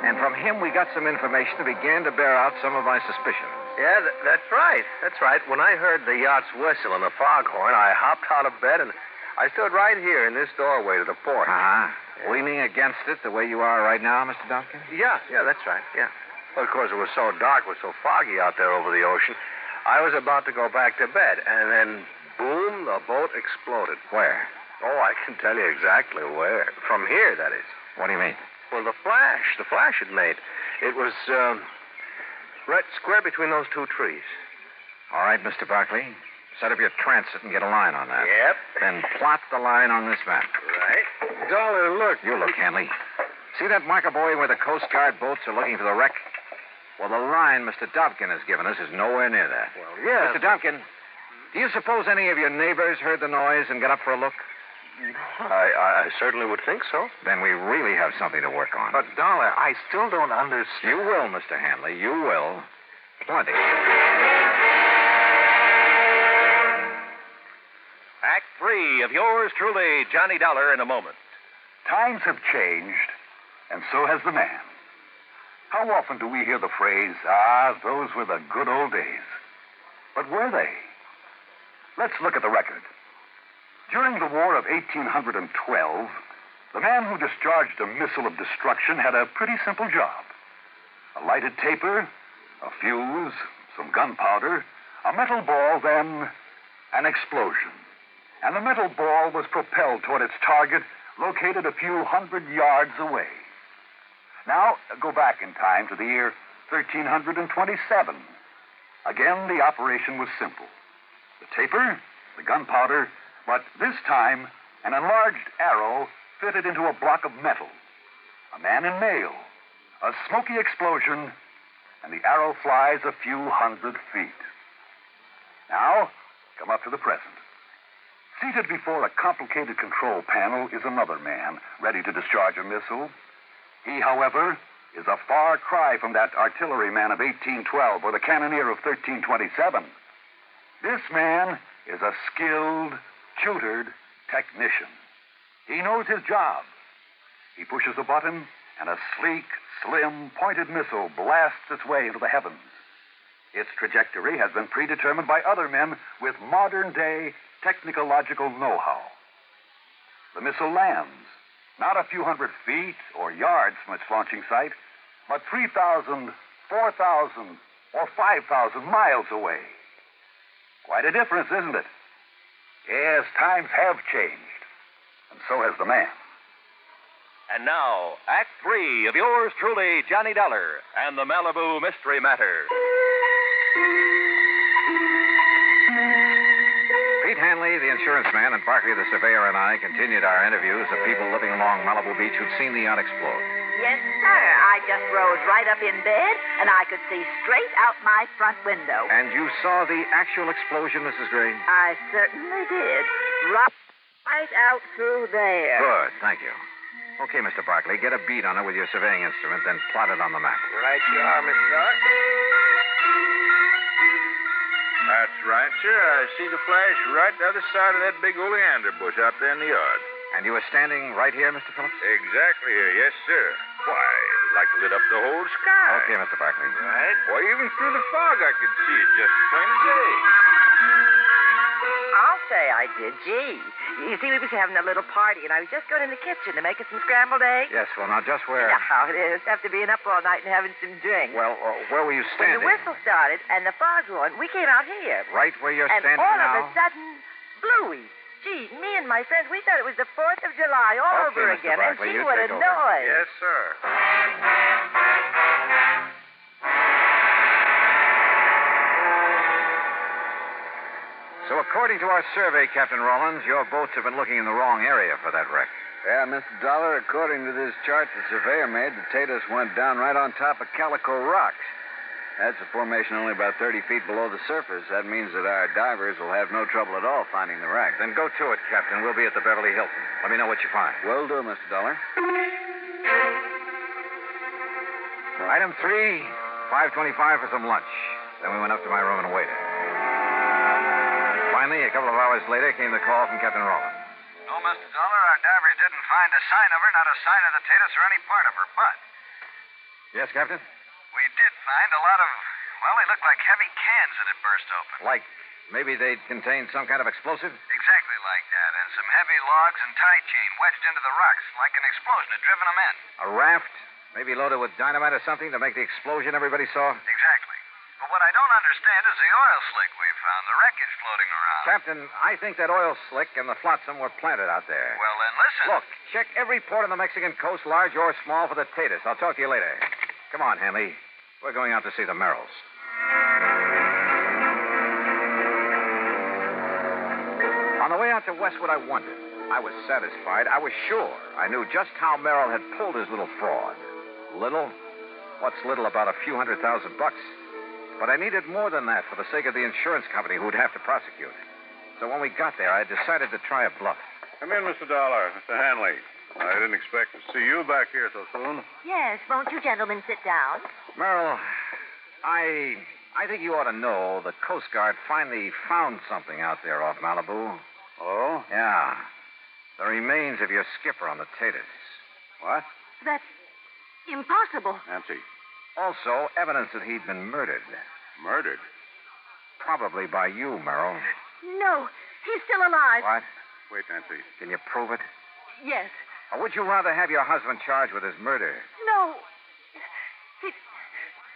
And from him, we got some information that began to bear out some of my suspicions. Yeah, that's right. That's right. When I heard the yacht's whistle and the foghorn, I hopped out of bed and I stood right here in this doorway to the porch. Uh-huh. Leaning against it the way you are right now, Mr. Duncan? Yeah, that's right, yeah. Well, of course, it was so dark, it was so foggy out there over the ocean. I was about to go back to bed, and then, boom, the boat exploded. Where? Oh, I can tell you exactly where. From here, that is. What do you mean? Well, the flash it made. It was, right square between those two trees. All right, Mr. Barkley. Set up your transit and get a line on that. Yep. Then plot the line on this map. Right. Dollar, look. You look, Hanley. See that marker buoy where the Coast Guard boats are looking for the wreck? Well, the line Mr. Dobkin has given us is nowhere near that. Well, yeah. Mr. Dobkin, do you suppose any of your neighbors heard the noise and got up for a look? I certainly would think so. Then we really have something to work on. But, Dollar, I still don't understand. You will, Mr. Hanley. You will. Plenty. Act 3 of yours truly, Johnny Dollar, in a moment. Times have changed, and so has the man. How often do we hear the phrase, those were the good old days? But were they? Let's look at the record. During the War of 1812, the man who discharged a missile of destruction had a pretty simple job. A lighted taper, a fuse, some gunpowder, a metal ball, then an explosion. And the metal ball was propelled toward its target, located a few hundred yards away. Now, go back in time to the year 1327. Again, the operation was simple. The taper, the gunpowder, but this time, an enlarged arrow fitted into a block of metal. A man in mail, a smoky explosion, and the arrow flies a few hundred feet. Now, come up to the present. Seated before a complicated control panel is another man, ready to discharge a missile. He, however, is a far cry from that artilleryman of 1812 or the cannoneer of 1327. This man is a skilled, tutored technician. He knows his job. He pushes a button, and a sleek, slim, pointed missile blasts its way into the heavens. Its trajectory has been predetermined by other men with modern-day technological know-how. The missile lands, not a few hundred feet or yards from its launching site, but 3,000, 4,000, or 5,000 miles away. Quite a difference, isn't it? Yes, times have changed, and so has the man. And now, Act 3 of yours truly, Johnny Dollar, and the Malibu Mystery Matter. Pete Hanley, the insurance man, and Barkley, the surveyor, and I continued our interviews of people living along Malibu Beach who'd seen the yacht explode. Yes, sir. I just rose right up in bed, and I could see straight out my front window. And you saw the actual explosion, Mrs. Gray? I certainly did. Right out through there. Good, thank you. Okay, Mr. Barkley, get a bead on it with your surveying instrument, then plot it on the map. Right you are, Mr. Dollar. That's right, sir. I see the flash right the other side of that big oleander bush out there in the yard. And you were standing right here, Mr. Phillips? Exactly here, yes, sir. Why, it like lit up the whole sky. Okay, Mr. Barkley. Right? Why, even through the fog I could see it just plain as day. I'll say I did. Gee. You see, we was having a little party, and I was just going in the kitchen to make us some scrambled eggs. Yes, well, now, just where... You know how it is, after being up all night and having some drink. Well, where were you standing? When the whistle started and the foghorn, we came out here. Right where you're and standing all now? of a sudden, Bluey. Gee, me and my friends, we thought it was the 4th of July all Okay, over Mr. again. Barkley, And gee, you what a take over. noise. Yes, sir. So according to our survey, Captain Rollins, your boats have been looking in the wrong area for that wreck. Yeah, Mr. Dollar, according to this chart the surveyor made, the Tatus went down right on top of Calico Rocks. That's a formation only about 30 feet below the surface. That means that our divers will have no trouble at all finding the wreck. Then go to it, Captain. We'll be at the Beverly Hilton. Let me know what you find. Will do, Mr. Dollar. Item 3, 5:25 for some lunch. Then we went up to my room and waited. Finally, a couple of hours later, came the call from Captain Rollins. No, Mr. Dollar, our divers didn't find a sign of her, not a sign of the Tatus or any part of her, but Yes, Captain? we did find a lot of, well, they looked like heavy cans that had burst open. Like maybe they contained some kind of explosive? Exactly like that, and some heavy logs and tie chain wedged into the rocks, like an explosion had driven them in. A raft? Maybe loaded with dynamite or something to make the explosion everybody saw? Exactly. But what I don't understand is the oil slick we found, the wreckage floating around. Captain, I think that oil slick and the flotsam were planted out there. Well, then listen. Look, check every port on the Mexican coast, large or small, for the Tatus. I'll talk to you later. Come on, Hanley. We're going out to see the Merrills. On the way out to Westwood, I wondered. I was satisfied. I was sure. I knew just how Merrill had pulled his little fraud. Little? What's little about a few $100,000? But I needed more than that for the sake of the insurance company who'd have to prosecute. So when we got there, I decided to try a bluff. Come in, Mr. Dollar. Mr. Hanley. I didn't expect to see you back here so soon. Yes, won't you gentlemen sit down? Merrill, I think you ought to know the Coast Guard finally found something out there off Malibu. Oh? Yeah. The remains of your skipper on the Tatus. What? That's impossible. Nancy. Also, evidence that he'd been murdered. Murdered? Probably by you, Merrill. No, he's still alive. What? Wait, Nancy. Can you prove it? Yes. Or would you rather have your husband charged with his murder? No.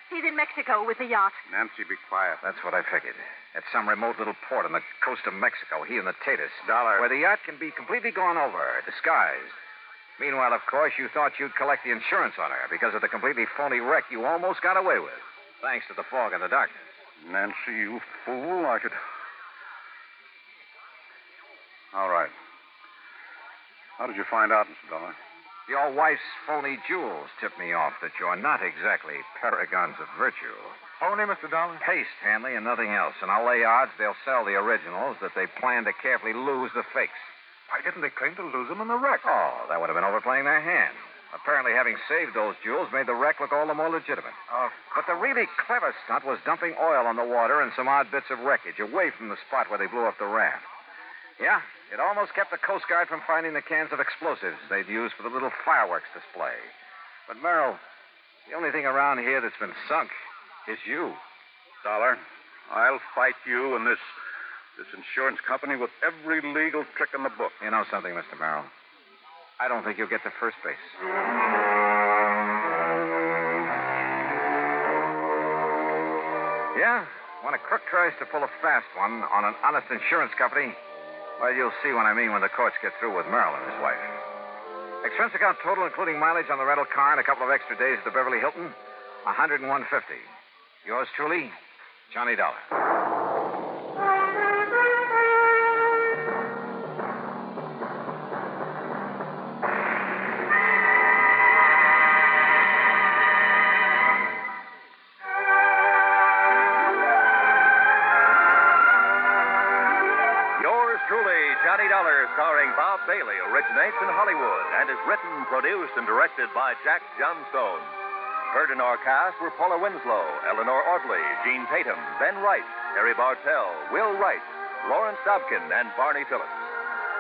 He's in Mexico with the yacht. Nancy, be quiet. That's what I figured. At some remote little port on the coast of Mexico, he and the Tatus. Dollar. Where the yacht can be completely gone over, disguised. Meanwhile, of course, you thought you'd collect the insurance on her because of the completely phony wreck you almost got away with, thanks to the fog and the darkness. Nancy, you fool. I could... All right. How did you find out, Mr. Dollar? Your wife's phony jewels tipped me off that you're not exactly paragons of virtue. Phony, Mr. Dollar? Paste, Hanley, and nothing else. And I'll lay odds they'll sell the originals, that they plan to carefully lose the fakes. Why didn't they claim to lose them in the wreck? Oh, that would have been overplaying their hand. Apparently, having saved those jewels made the wreck look all the more legitimate. But the really clever stunt was dumping oil on the water and some odd bits of wreckage away from the spot where they blew up the raft. Yeah, it almost kept the Coast Guard from finding the cans of explosives they'd used for the little fireworks display. But, Merrill, the only thing around here that's been sunk is you. Dollar, I'll fight you and this insurance company with every legal trick in the book. You know something, Mr. Merrill? I don't think you'll get to first base. Yeah, when a crook tries to pull a fast one on an honest insurance company, well, you'll see what I mean when the courts get through with Merrill and his wife. Expense account total, including mileage on the rental car and a couple of extra days at the Beverly Hilton, $101.50. Yours truly, Johnny Dollar. Johnny Dollar, starring Bob Bailey, originates in Hollywood and is written, produced, and directed by Jack Johnstone. Heard in our cast were Paula Winslow, Eleanor Audley, Gene Tatum, Ben Wright, Harry Bartell, Will Wright, Lawrence Dobkin, and Barney Phillips.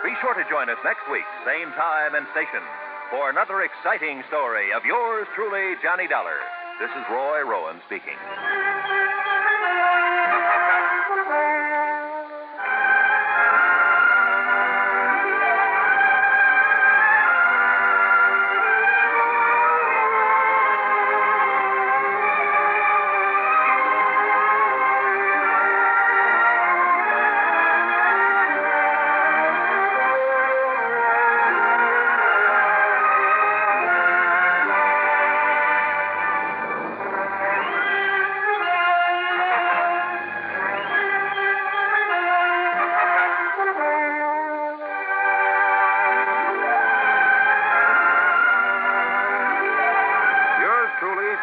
Be sure to join us next week, same time and station, for another exciting story of yours truly, Johnny Dollar. This is Roy Rowan speaking.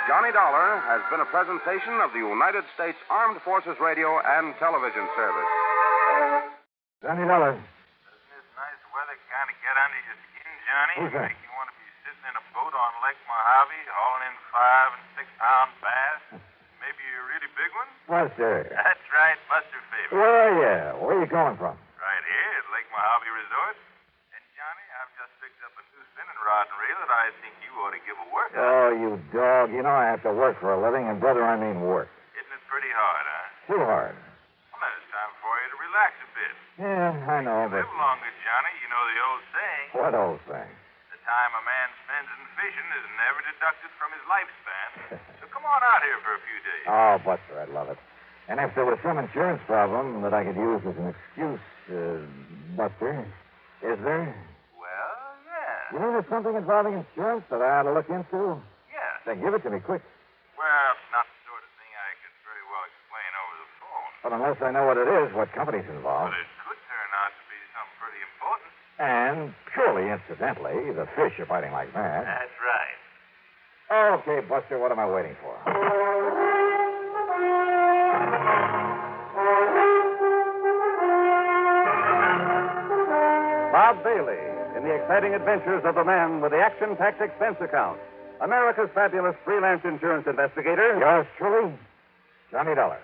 Johnny Dollar has been a presentation of the United States Armed Forces Radio and Television Service. Johnny Dollar. Doesn't this nice weather kind of get under your skin, Johnny? Who's that? Make you want to be sitting in a boat on Lake Mojave, hauling in 5- and 6-pound bass? Maybe a really big one? Buster. That's right, Buster Faber. Where are you? Where are you coming from? Right here at Lake Mojave Resort. And, Johnny, I've just picked up a new spinning rod and reel that I think you ought to give a workout. Oh, you dog. You know I have to work for a living, and, brother, I mean work. Isn't it pretty hard, huh? Too hard. Well, then it's time for you to relax a bit. Yeah, I know, but... Live longer, Johnny. You know the old saying. What old thing? The time a man spends in fishing is never deducted from his lifespan. So come on out here for a few days. Oh, Buster, I'd love it. And if there was some insurance problem that I could use as an excuse, Buster, is there? Well, yeah. You mean there's something involving insurance that I ought to look into? Yeah. Then give it to me quick. Well, not the sort of thing I could very well explain over the phone. But unless I know what it is, what company's involved. But it could turn out to be something pretty important. And purely incidentally, the fish are biting like mad. That's right. Okay, Buster, what am I waiting for? Bob Bailey in the exciting adventures of the man with the action-packed expense account. America's fabulous freelance insurance investigator. Yours truly, Johnny Dollar.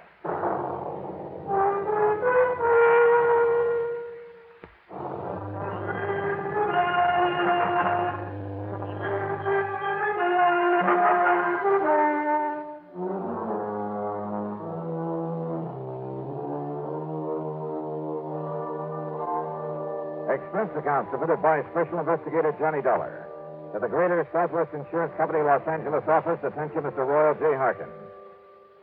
Expense account submitted by Special Investigator Johnny Dollar. To the Greater Southwest Insurance Company, Los Angeles office, attention Mr. Royal J. Harkin.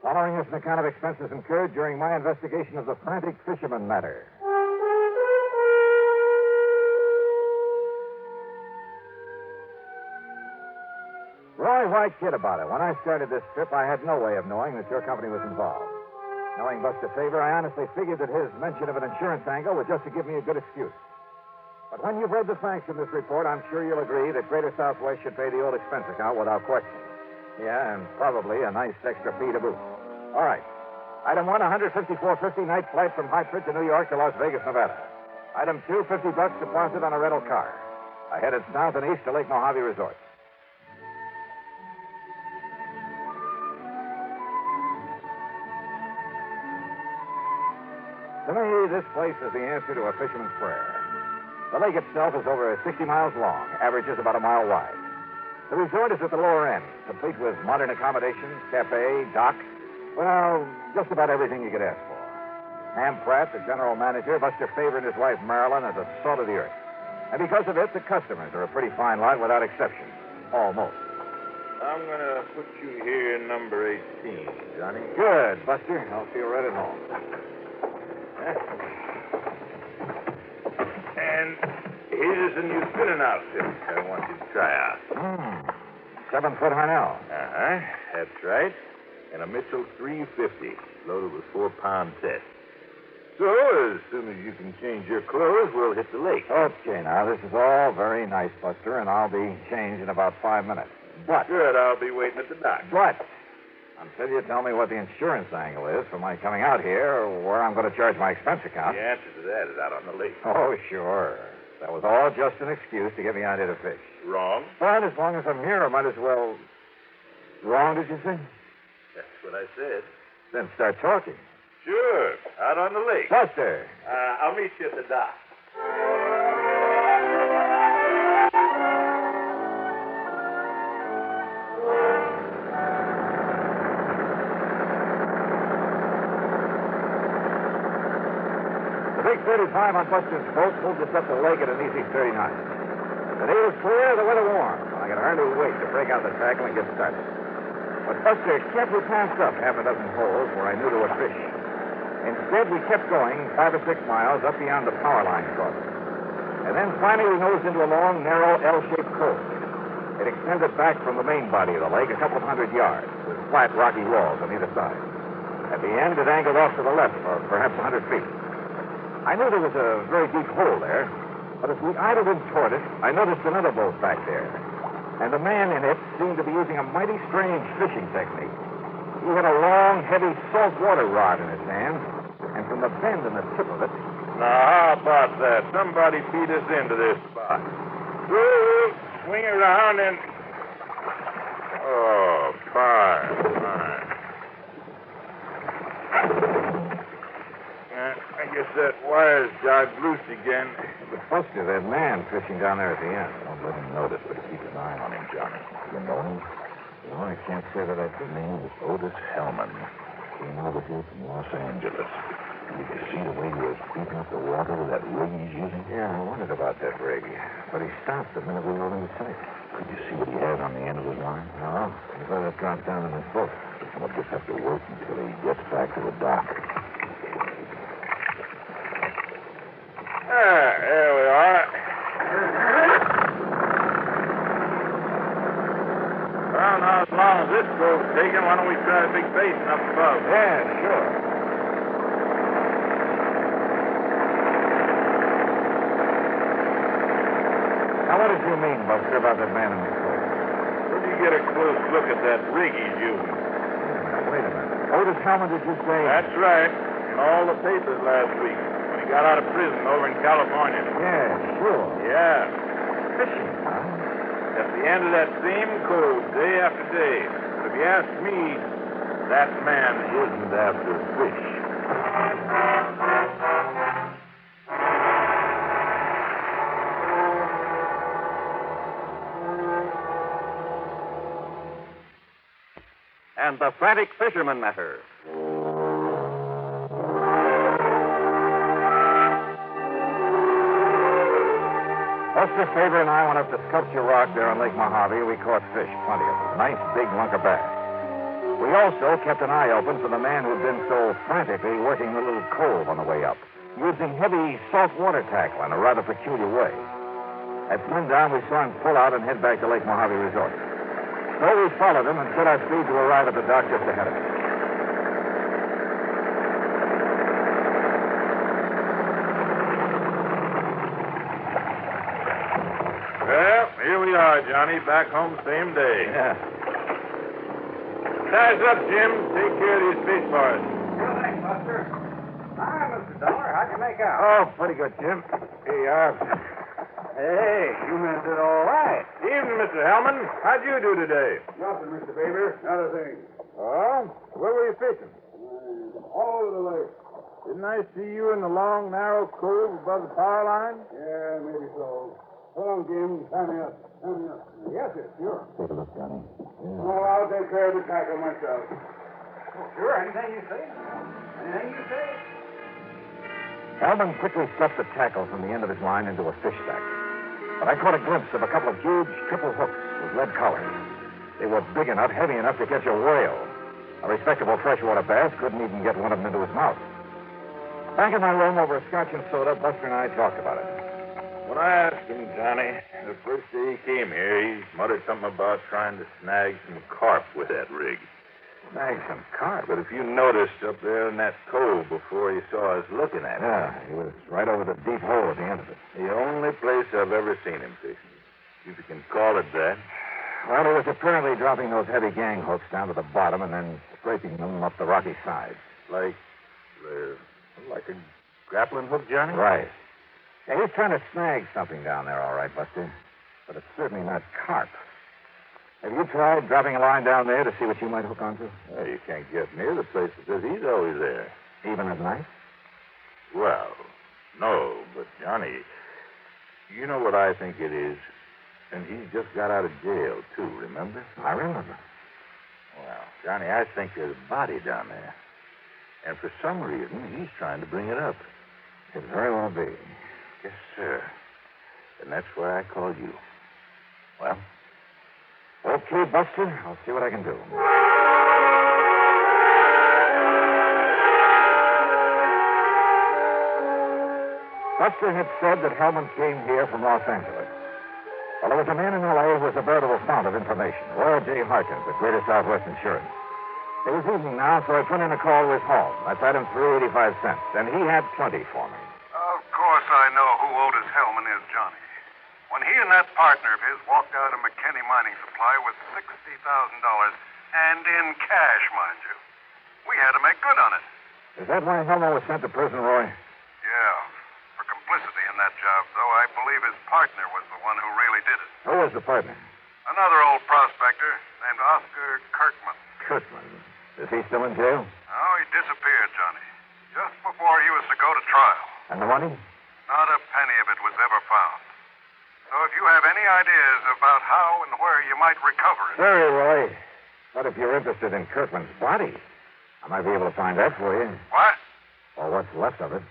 Following is an account of expenses incurred during my investigation of the frantic fisherman matter. Roy, why kid about it? When I started this trip, I had no way of knowing that your company was involved. Knowing Buster Faber, I honestly figured that his mention of an insurance angle was just to give me a good excuse. But when you've read the facts in this report, I'm sure you'll agree that Greater Southwest should pay the old expense account without question. Yeah, and probably a nice extra fee to boot. All right. Item 1, $154.50 night flight from Hartford to New York to Las Vegas, Nevada. Item 2, $50 deposit on a rental car. I headed south and east to Lake Mojave Resort. To me, this place is the answer to a fisherman's prayer. The lake itself is over 60 miles long, averages about a mile wide. The resort is at the lower end, complete with modern accommodations, cafe, dock. Well, just about everything you could ask for. Ham Pratt, the general manager, Buster Faber and his wife Marilyn are the salt of the earth. And because of it, the customers are a pretty fine lot without exception. Almost. I'm going to put you here in number 18, Johnny. Good, Buster. I'll feel right at home. And here's a new spinning outfit I want you to try out. 7-foot Harnell. Uh-huh. That's right. And a Mitchell 350, loaded with 4-pound test. So, as soon as you can change your clothes, we'll hit the lake. Okay, now, this is all very nice, Buster, and I'll be changed in about 5 minutes. But... Good, I'll be waiting at the dock. But... until you tell me what the insurance angle is for my coming out here, or where I'm going to charge my expense account. The answer to that is out on the lake. Oh, sure. That was all just an excuse to get me out here to fish. Wrong? But as long as I'm here, I might as well... Wrong, did you say? That's what I said. Then start talking. Sure, out on the lake. Buster! I'll meet you at the dock. The big 35 on Buster's boat moved us up the lake at an easy 30 knots. The day was clear, the weather warm. I could hardly wait to break out the tackle and get started. But Buster carefully passed up half a dozen holes where I knew there were fish. Instead, we kept going 5 or 6 miles up beyond the power line crossing. And then finally we nosed into a long, narrow, L-shaped cove. It extended back from the main body of the lake a couple of 100 yards, with flat, rocky walls on either side. At the end, it angled off to the left for perhaps 100 feet. I knew there was a very deep hole there, but as we idled in toward it, I noticed another boat back there. And the man in it seemed to be using a mighty strange fishing technique. He had a long, heavy saltwater rod in his hand, and from the bend in the tip of it... Now, how about that? Somebody feed us into this spot. We'll swing around and... Oh, fine. I guess that wire's jogged loose again. But Buster, that man fishing down there at the end. Don't let him notice, but keep an eye on him, Johnny. You know him? No, I can't say that I do. His name is Otis Hellman. Came over here from Los Angeles. Did you see the way he was beating up the water with that rig he's using? Yeah, I wondered about that rig. But he stopped the minute we were in sight. Could you see what he had on the end of his line? No. He let it drop down in his boat. It We'll just have to wait until he gets back to the dock. There we are. Well, now, as long as this goes taken, why don't we try a big basin up above? Yeah, sure. Now, what did you mean, Buster, about that man in the coat? Where'd you get a close look at that rig he's using? Wait a minute. Otis Hellman, did you say? That's right. In all the papers last week when he got out of prison over in California. Yeah, sure. Yeah. Fishing, huh? At the end of that same code, day after day. But if you ask me, that man isn't after fish. And the Frantic Fisherman Matter. Buster Faber and I went up to Sculpture Rock there on Lake Mojave. We caught fish, plenty of them. Nice big lunker bass. We also kept an eye open for the man who'd been so frantically working the little cove on the way up, using heavy saltwater tackle in a rather peculiar way. At sundown, we saw him pull out and head back to Lake Mojave Resort. So we followed him and set our speed to arrive at the dock just ahead of us. Well, here we are, Johnny. Back home same day. Yeah. Size up, Jim. Take care of these fish bars. Sure thing, Buster. Hi, Mr. Dollar. How'd you make out? Oh, pretty good, Jim. Here you are. Hey, you men did all right. Evening, Mr. Hellman. How'd you do today? Nothing, Mr. Faber. Not a thing. Oh? Where were you fishing? All over the lake. Didn't I see you in the long, narrow cove above the power line? Yeah, maybe so. Hold on, Jim. Tie me up. Tie me up. Yes, sir. Sure. Take a look, Johnny. Oh, I'll take care of the tackle myself. Oh, sure. Anything you say. Anything you say. Hellman quickly stuffed the tackle from the end of his line into a fish sack. But I caught a glimpse of a couple of huge triple hooks with lead collars. They were big enough, heavy enough to catch a whale. A respectable freshwater bass couldn't even get one of them into his mouth. Back in my room over a scotch and soda, Buster and I talked about it. When I asked him, Johnny, the first day he came here, he muttered something about trying to snag some carp with that rig. Snag some carp? But if you noticed up there in that cove before you saw us looking at it. Yeah, he was right over the deep hole at the end of it. The only place I've ever seen him fishing. If you can call it that. Well, he was apparently dropping those heavy gang hooks down to the bottom and then scraping them up the rocky sides. Like a grappling hook, Johnny? Right. Yeah, he's trying to snag something down there, all right, Buster. But it's certainly not carp. Have you tried dropping a line down there to see what you might hook onto? Well, you can't get near the place because he's always there. Even at night? Well, no, but Johnny, you know what I think it is? And he's just got out of jail, too, remember? I remember. Well, Johnny, I think there's a body down there. And for some reason, he's trying to bring it up. Could very well be. Yes, sir. And that's why I called you. Well, okay, Buster. I'll see what I can do. Buster had said that Hellman came here from Los Angeles. Well, there was a man in L.A. who was a veritable fount of information. Roy J. Harkins at Greater Southwest Insurance. It was evening now, so I put in a call to his home. I paid him through 85 cents, and he had plenty for me. Of course I know who Otis Hellman is, Johnny. When he and that partner of his walked out of McKinney Mining Supply with $60,000, and in cash, mind you, we had to make good on it. Is that why Hellman was sent to prison, Roy? Yeah. For complicity in that job, though, I believe his partner was the one who really did it. Who was the partner? Another old prospector named Oscar Kirkman. Kirkman. Is he still in jail? Oh, he disappeared, Johnny. Just before he was to go to trial. And the money? Not a penny of it was ever found. So if you have any ideas about how and where you might recover it... Sorry, Roy. But if you're interested in Kirkman's body, I might be able to find that for you. What? Or what's left of it.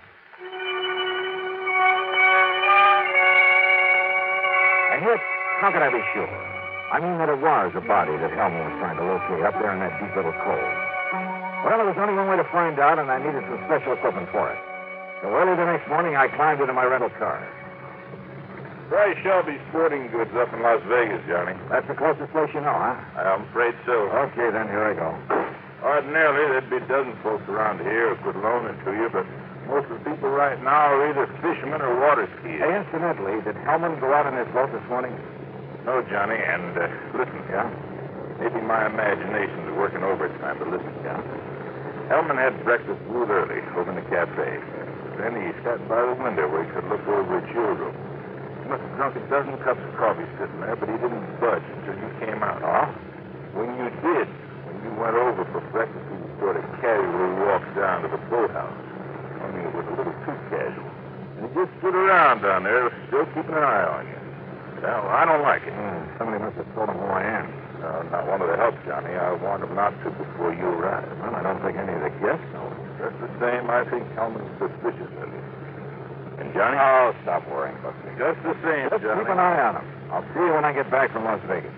And yet, how can I be sure? I mean that it was a body that Hellman was trying to locate up there in that deep little cove. Well, there was only one way to find out, and I needed some special equipment for it. So early the next morning, I climbed into my rental car. Try Shelby Sporting Goods up in Las Vegas, Johnny. That's the closest place you know, huh? I'm afraid so. Okay, then, here I go. Ordinarily, there'd be dozens of folks around here who could loan it to you, but most of the people right now are either fishermen or water skiers. Hey, incidentally, did Hellman go out in his boat this morning? No, Johnny, and listen. Yeah? Maybe my imagination's working overtime, but listen. Yeah? Hellman had breakfast real early over in the cafe. Then he sat by the window where he could look over at your room. He must have drunk a dozen cups of coffee sitting there, but he didn't budge until you came out. Oh? When you did, when you went over for breakfast, he sort of casually walked down to the boathouse. Only it was a little too casual. And he just stood around down there, still keeping an eye on you. Well, I don't like it. Somebody must have told him who I am. Not one of the help, Johnny. I warned him not to before you arrived. Well, I don't think any of the guests know. Just the same, I think Hellman's suspicious of you. And Johnny? Oh, stop worrying, Buster. Just the same, Just Johnny. keep an eye on him. I'll see you when I get back from Las Vegas.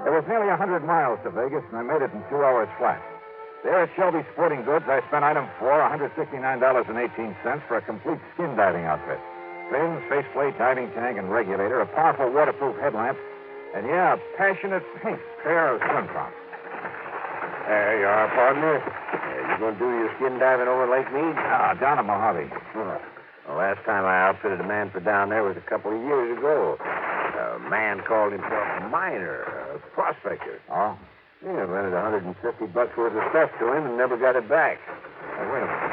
It was nearly 100 miles to Vegas, and I made it in 2 hours flat. There at Shelby Sporting Goods, I spent item 4, $169.18 for a complete skin diving outfit. Fins, faceplate, diving tank, and regulator, a powerful waterproof headlamp, and, yeah, a passionate pink pair of swim trunks. There you are, partner. You going to do your skin diving over Lake Mead? Down at Mojave. Oh. The last time I outfitted a man for down there was a couple of years ago. A man called himself a miner, a prospector. Oh? Yeah, rented $150 worth of stuff to him and never got it back. Hey, wait a minute.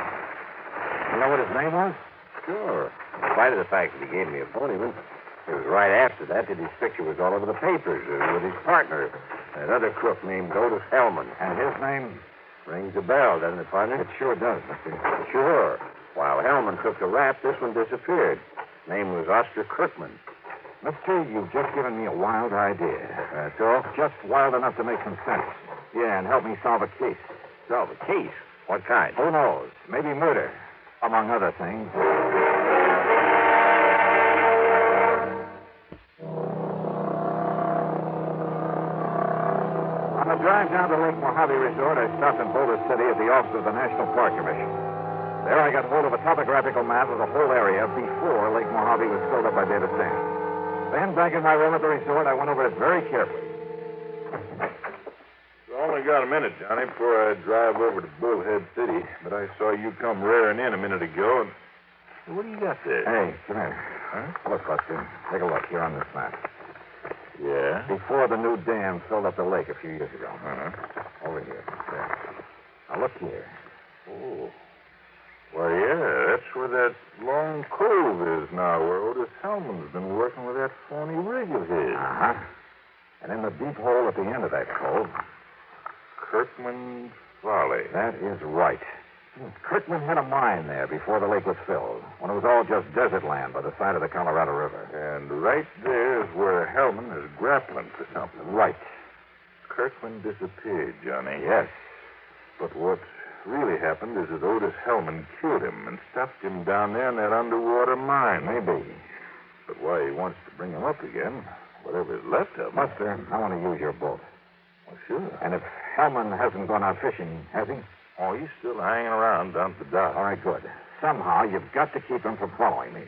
You know what his name was? Sure. In spite of the fact that he gave me a phony one, it was right after that his picture was all over the papers with his partner, that other crook named Otis Hellman. And his name? Rings a bell, doesn't it, partner? It sure does, Mr. Sure. While Hellman took the rap, this one disappeared. Name was Oscar Kirkman. Mister, you've just given me a wild idea. That's all? Just wild enough to make some sense. Yeah, and help me solve a case. Solve a case? What kind? Who knows? Maybe murder, among other things. On the drive down to Lake Mojave Resort, I stopped in Boulder City at the office of the National Park Commission. There I got hold of a topographical map of the whole area before Lake Mojave was filled up by data sand. Then, back in my room at the resort, I went over it very carefully. I only got a minute, Johnny, before I drive over to Bullhead City. But I saw you come rearing in a minute ago, and... What do you got there? Hey, come here. Huh? Look, Buster. Take a look here on this map. Yeah? Before the new dam filled up the lake a few years ago. Uh-huh. Over here. There. Now, look here. Oh. Why, yeah, that's where that long cove is now, where Otis Hellman's been working with that phony rig of his. Uh-huh. And in the deep hole at the end of that cove... Kirkman Valley. That is right. Kirkman had a mine there before the lake was filled, when it was all just desert land by the side of the Colorado River. And right there is where Hellman is grappling for something. Right. Kirkman disappeared, Johnny. Yes. But what really happened is that Otis Hellman killed him and stuffed him down there in that underwater mine. Maybe. But why he wants to bring him up again, whatever is left of him... Buster, I want to use your boat. Well, sure. And if Hellman hasn't gone out fishing, has he? Oh, he's still hanging around down at the dock. All right, good. Somehow, you've got to keep him from following me.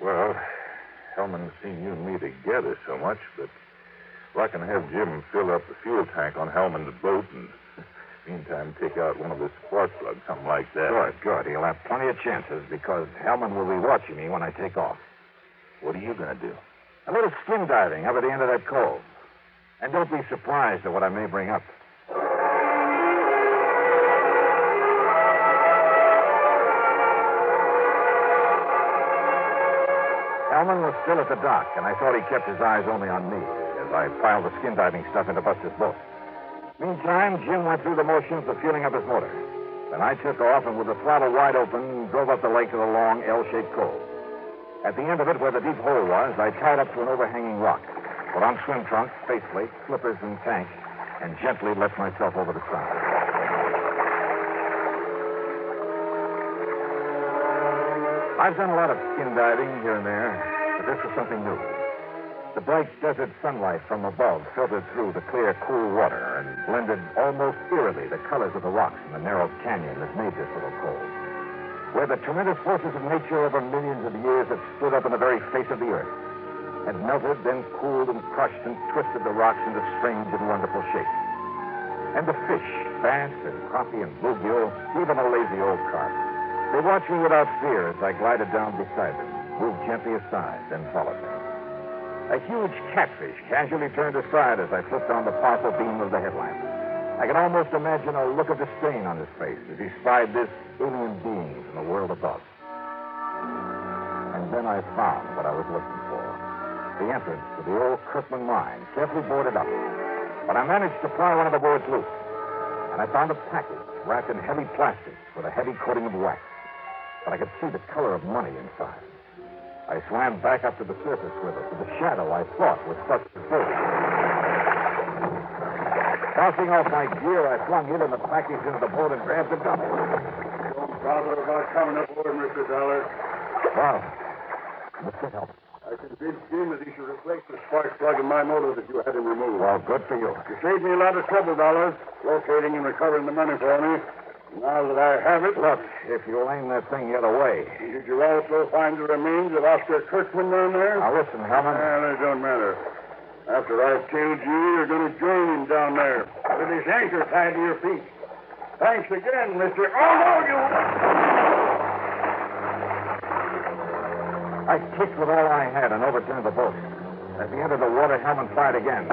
Well, Hellman's seen you and me together so much, but I can have Jim fill up the fuel tank on Hellman's boat and, meantime, take out one of his spark plugs, something like that. Good. He'll have plenty of chances because Hellman will be watching me when I take off. What are you going to do? A little skin diving up at the end of that cove. And don't be surprised at what I may bring up. Hellman was still at the dock, and I thought he kept his eyes only on me as I piled the skin diving stuff into Buster's boat. Meantime, Jim went through the motions of fueling up his motor. Then I took off and, with the throttle wide open, drove up the lake to the long L-shaped cove. At the end of it, where the deep hole was, I tied up to an overhanging rock, put on swim trunks, faceplate, slippers, and tank, and gently let myself over the side. I've done a lot of skin diving here and there, but this was something new. The bright desert sunlight from above filtered through the clear, cool water and blended almost eerily the colors of the rocks in the narrow canyon that made this little cove, where the tremendous forces of nature over millions of years had stood up in the very face of the earth, had melted, then cooled and crushed and twisted the rocks into strange and wonderful shapes. And the fish, bass and crappie and bluegill, even a lazy old carp, they watched me without fear as I glided down beside them, moved gently aside, then followed me. A huge catfish casually turned aside as I flipped on the powerful beam of the headlamp. I could almost imagine a look of disdain on his face as he spied this alien being from the world above. And then I found what I was looking for. The entrance to the old Kirkman mine, carefully boarded up. But I managed to pry one of the boards loose. And I found a package wrapped in heavy plastic with a heavy coating of wax. But I could see the color of money inside. I swam back up to the surface with it, to the shadow I thought was such a fish. Tossing off my gear, I flung it and the package into the boat and grabbed the gun. Don't bother about coming aboard, Mr. Dollar. Wow. Mr. Help. I convinced him that he should replace the spark plug in my motor that you had him removed. Well, good for you. You saved me a lot of trouble, Dollar, locating and recovering the money for me. Now that I have it... Look, if you'll aim that thing the other way... Did you also find the remains of Oscar Kirkman down there? Now, listen, Hellman. It don't matter. After I've killed you, you're going to join him down there with his anchor tied to your feet. Thanks again, Mr. Oh, no, you... I kicked with all I had and overturned the boat. As he entered the water, Hellman fired again.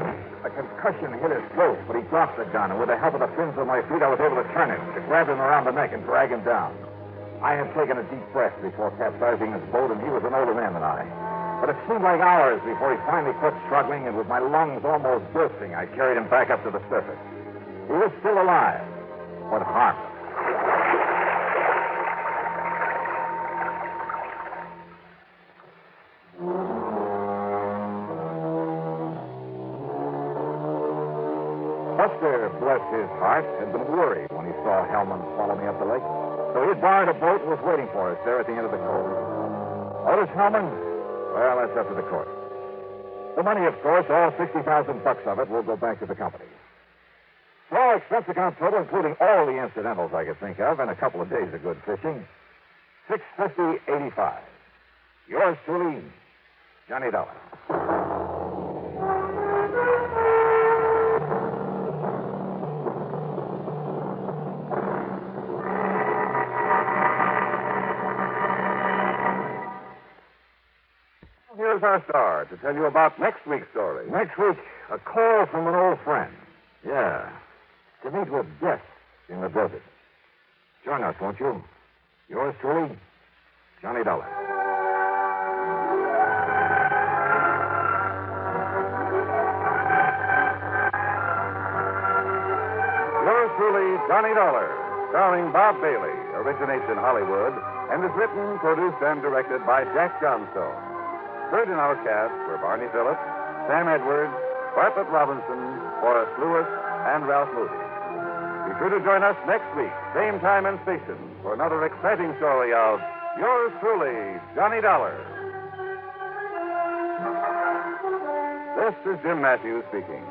A concussion hit his throat, but he dropped the gun, and with the help of the fins of my feet, I was able to turn him, to grab him around the neck and drag him down. I had taken a deep breath before capsizing his boat, and he was an older man than I. But it seemed like hours before he finally quit struggling, and with my lungs almost bursting, I carried him back up to the surface. He was still alive, but harmless. Buster, bless his heart, had been worried when he saw Hellman follow me up the lake. So he had borrowed a boat and was waiting for us there at the end of the cove. Otis Hellman? Well, that's up to the court. The money, of course, all $60,000 of it will go back to the company. Small expense account total, including all the incidentals I could think of and a couple of days of good fishing, $650.85. Yours truly, Johnny Dollar. Here's our star to tell you about next week's story. Next week, a call from an old friend. Yeah. To meet with death in the desert. Join us, won't you? Yours truly, Johnny Dollar. Yours truly, Johnny Dollar, starring Bob Bailey, originates in Hollywood and is written, produced, and directed by Jack Johnstone. Heard in our cast were Barney Phillips, Sam Edwards, Bartlett Robinson, Forrest Lewis, and Ralph Moody. Be sure to join us next week, same time and station, for another exciting story of yours truly, Johnny Dollar. This is Jim Matthews speaking.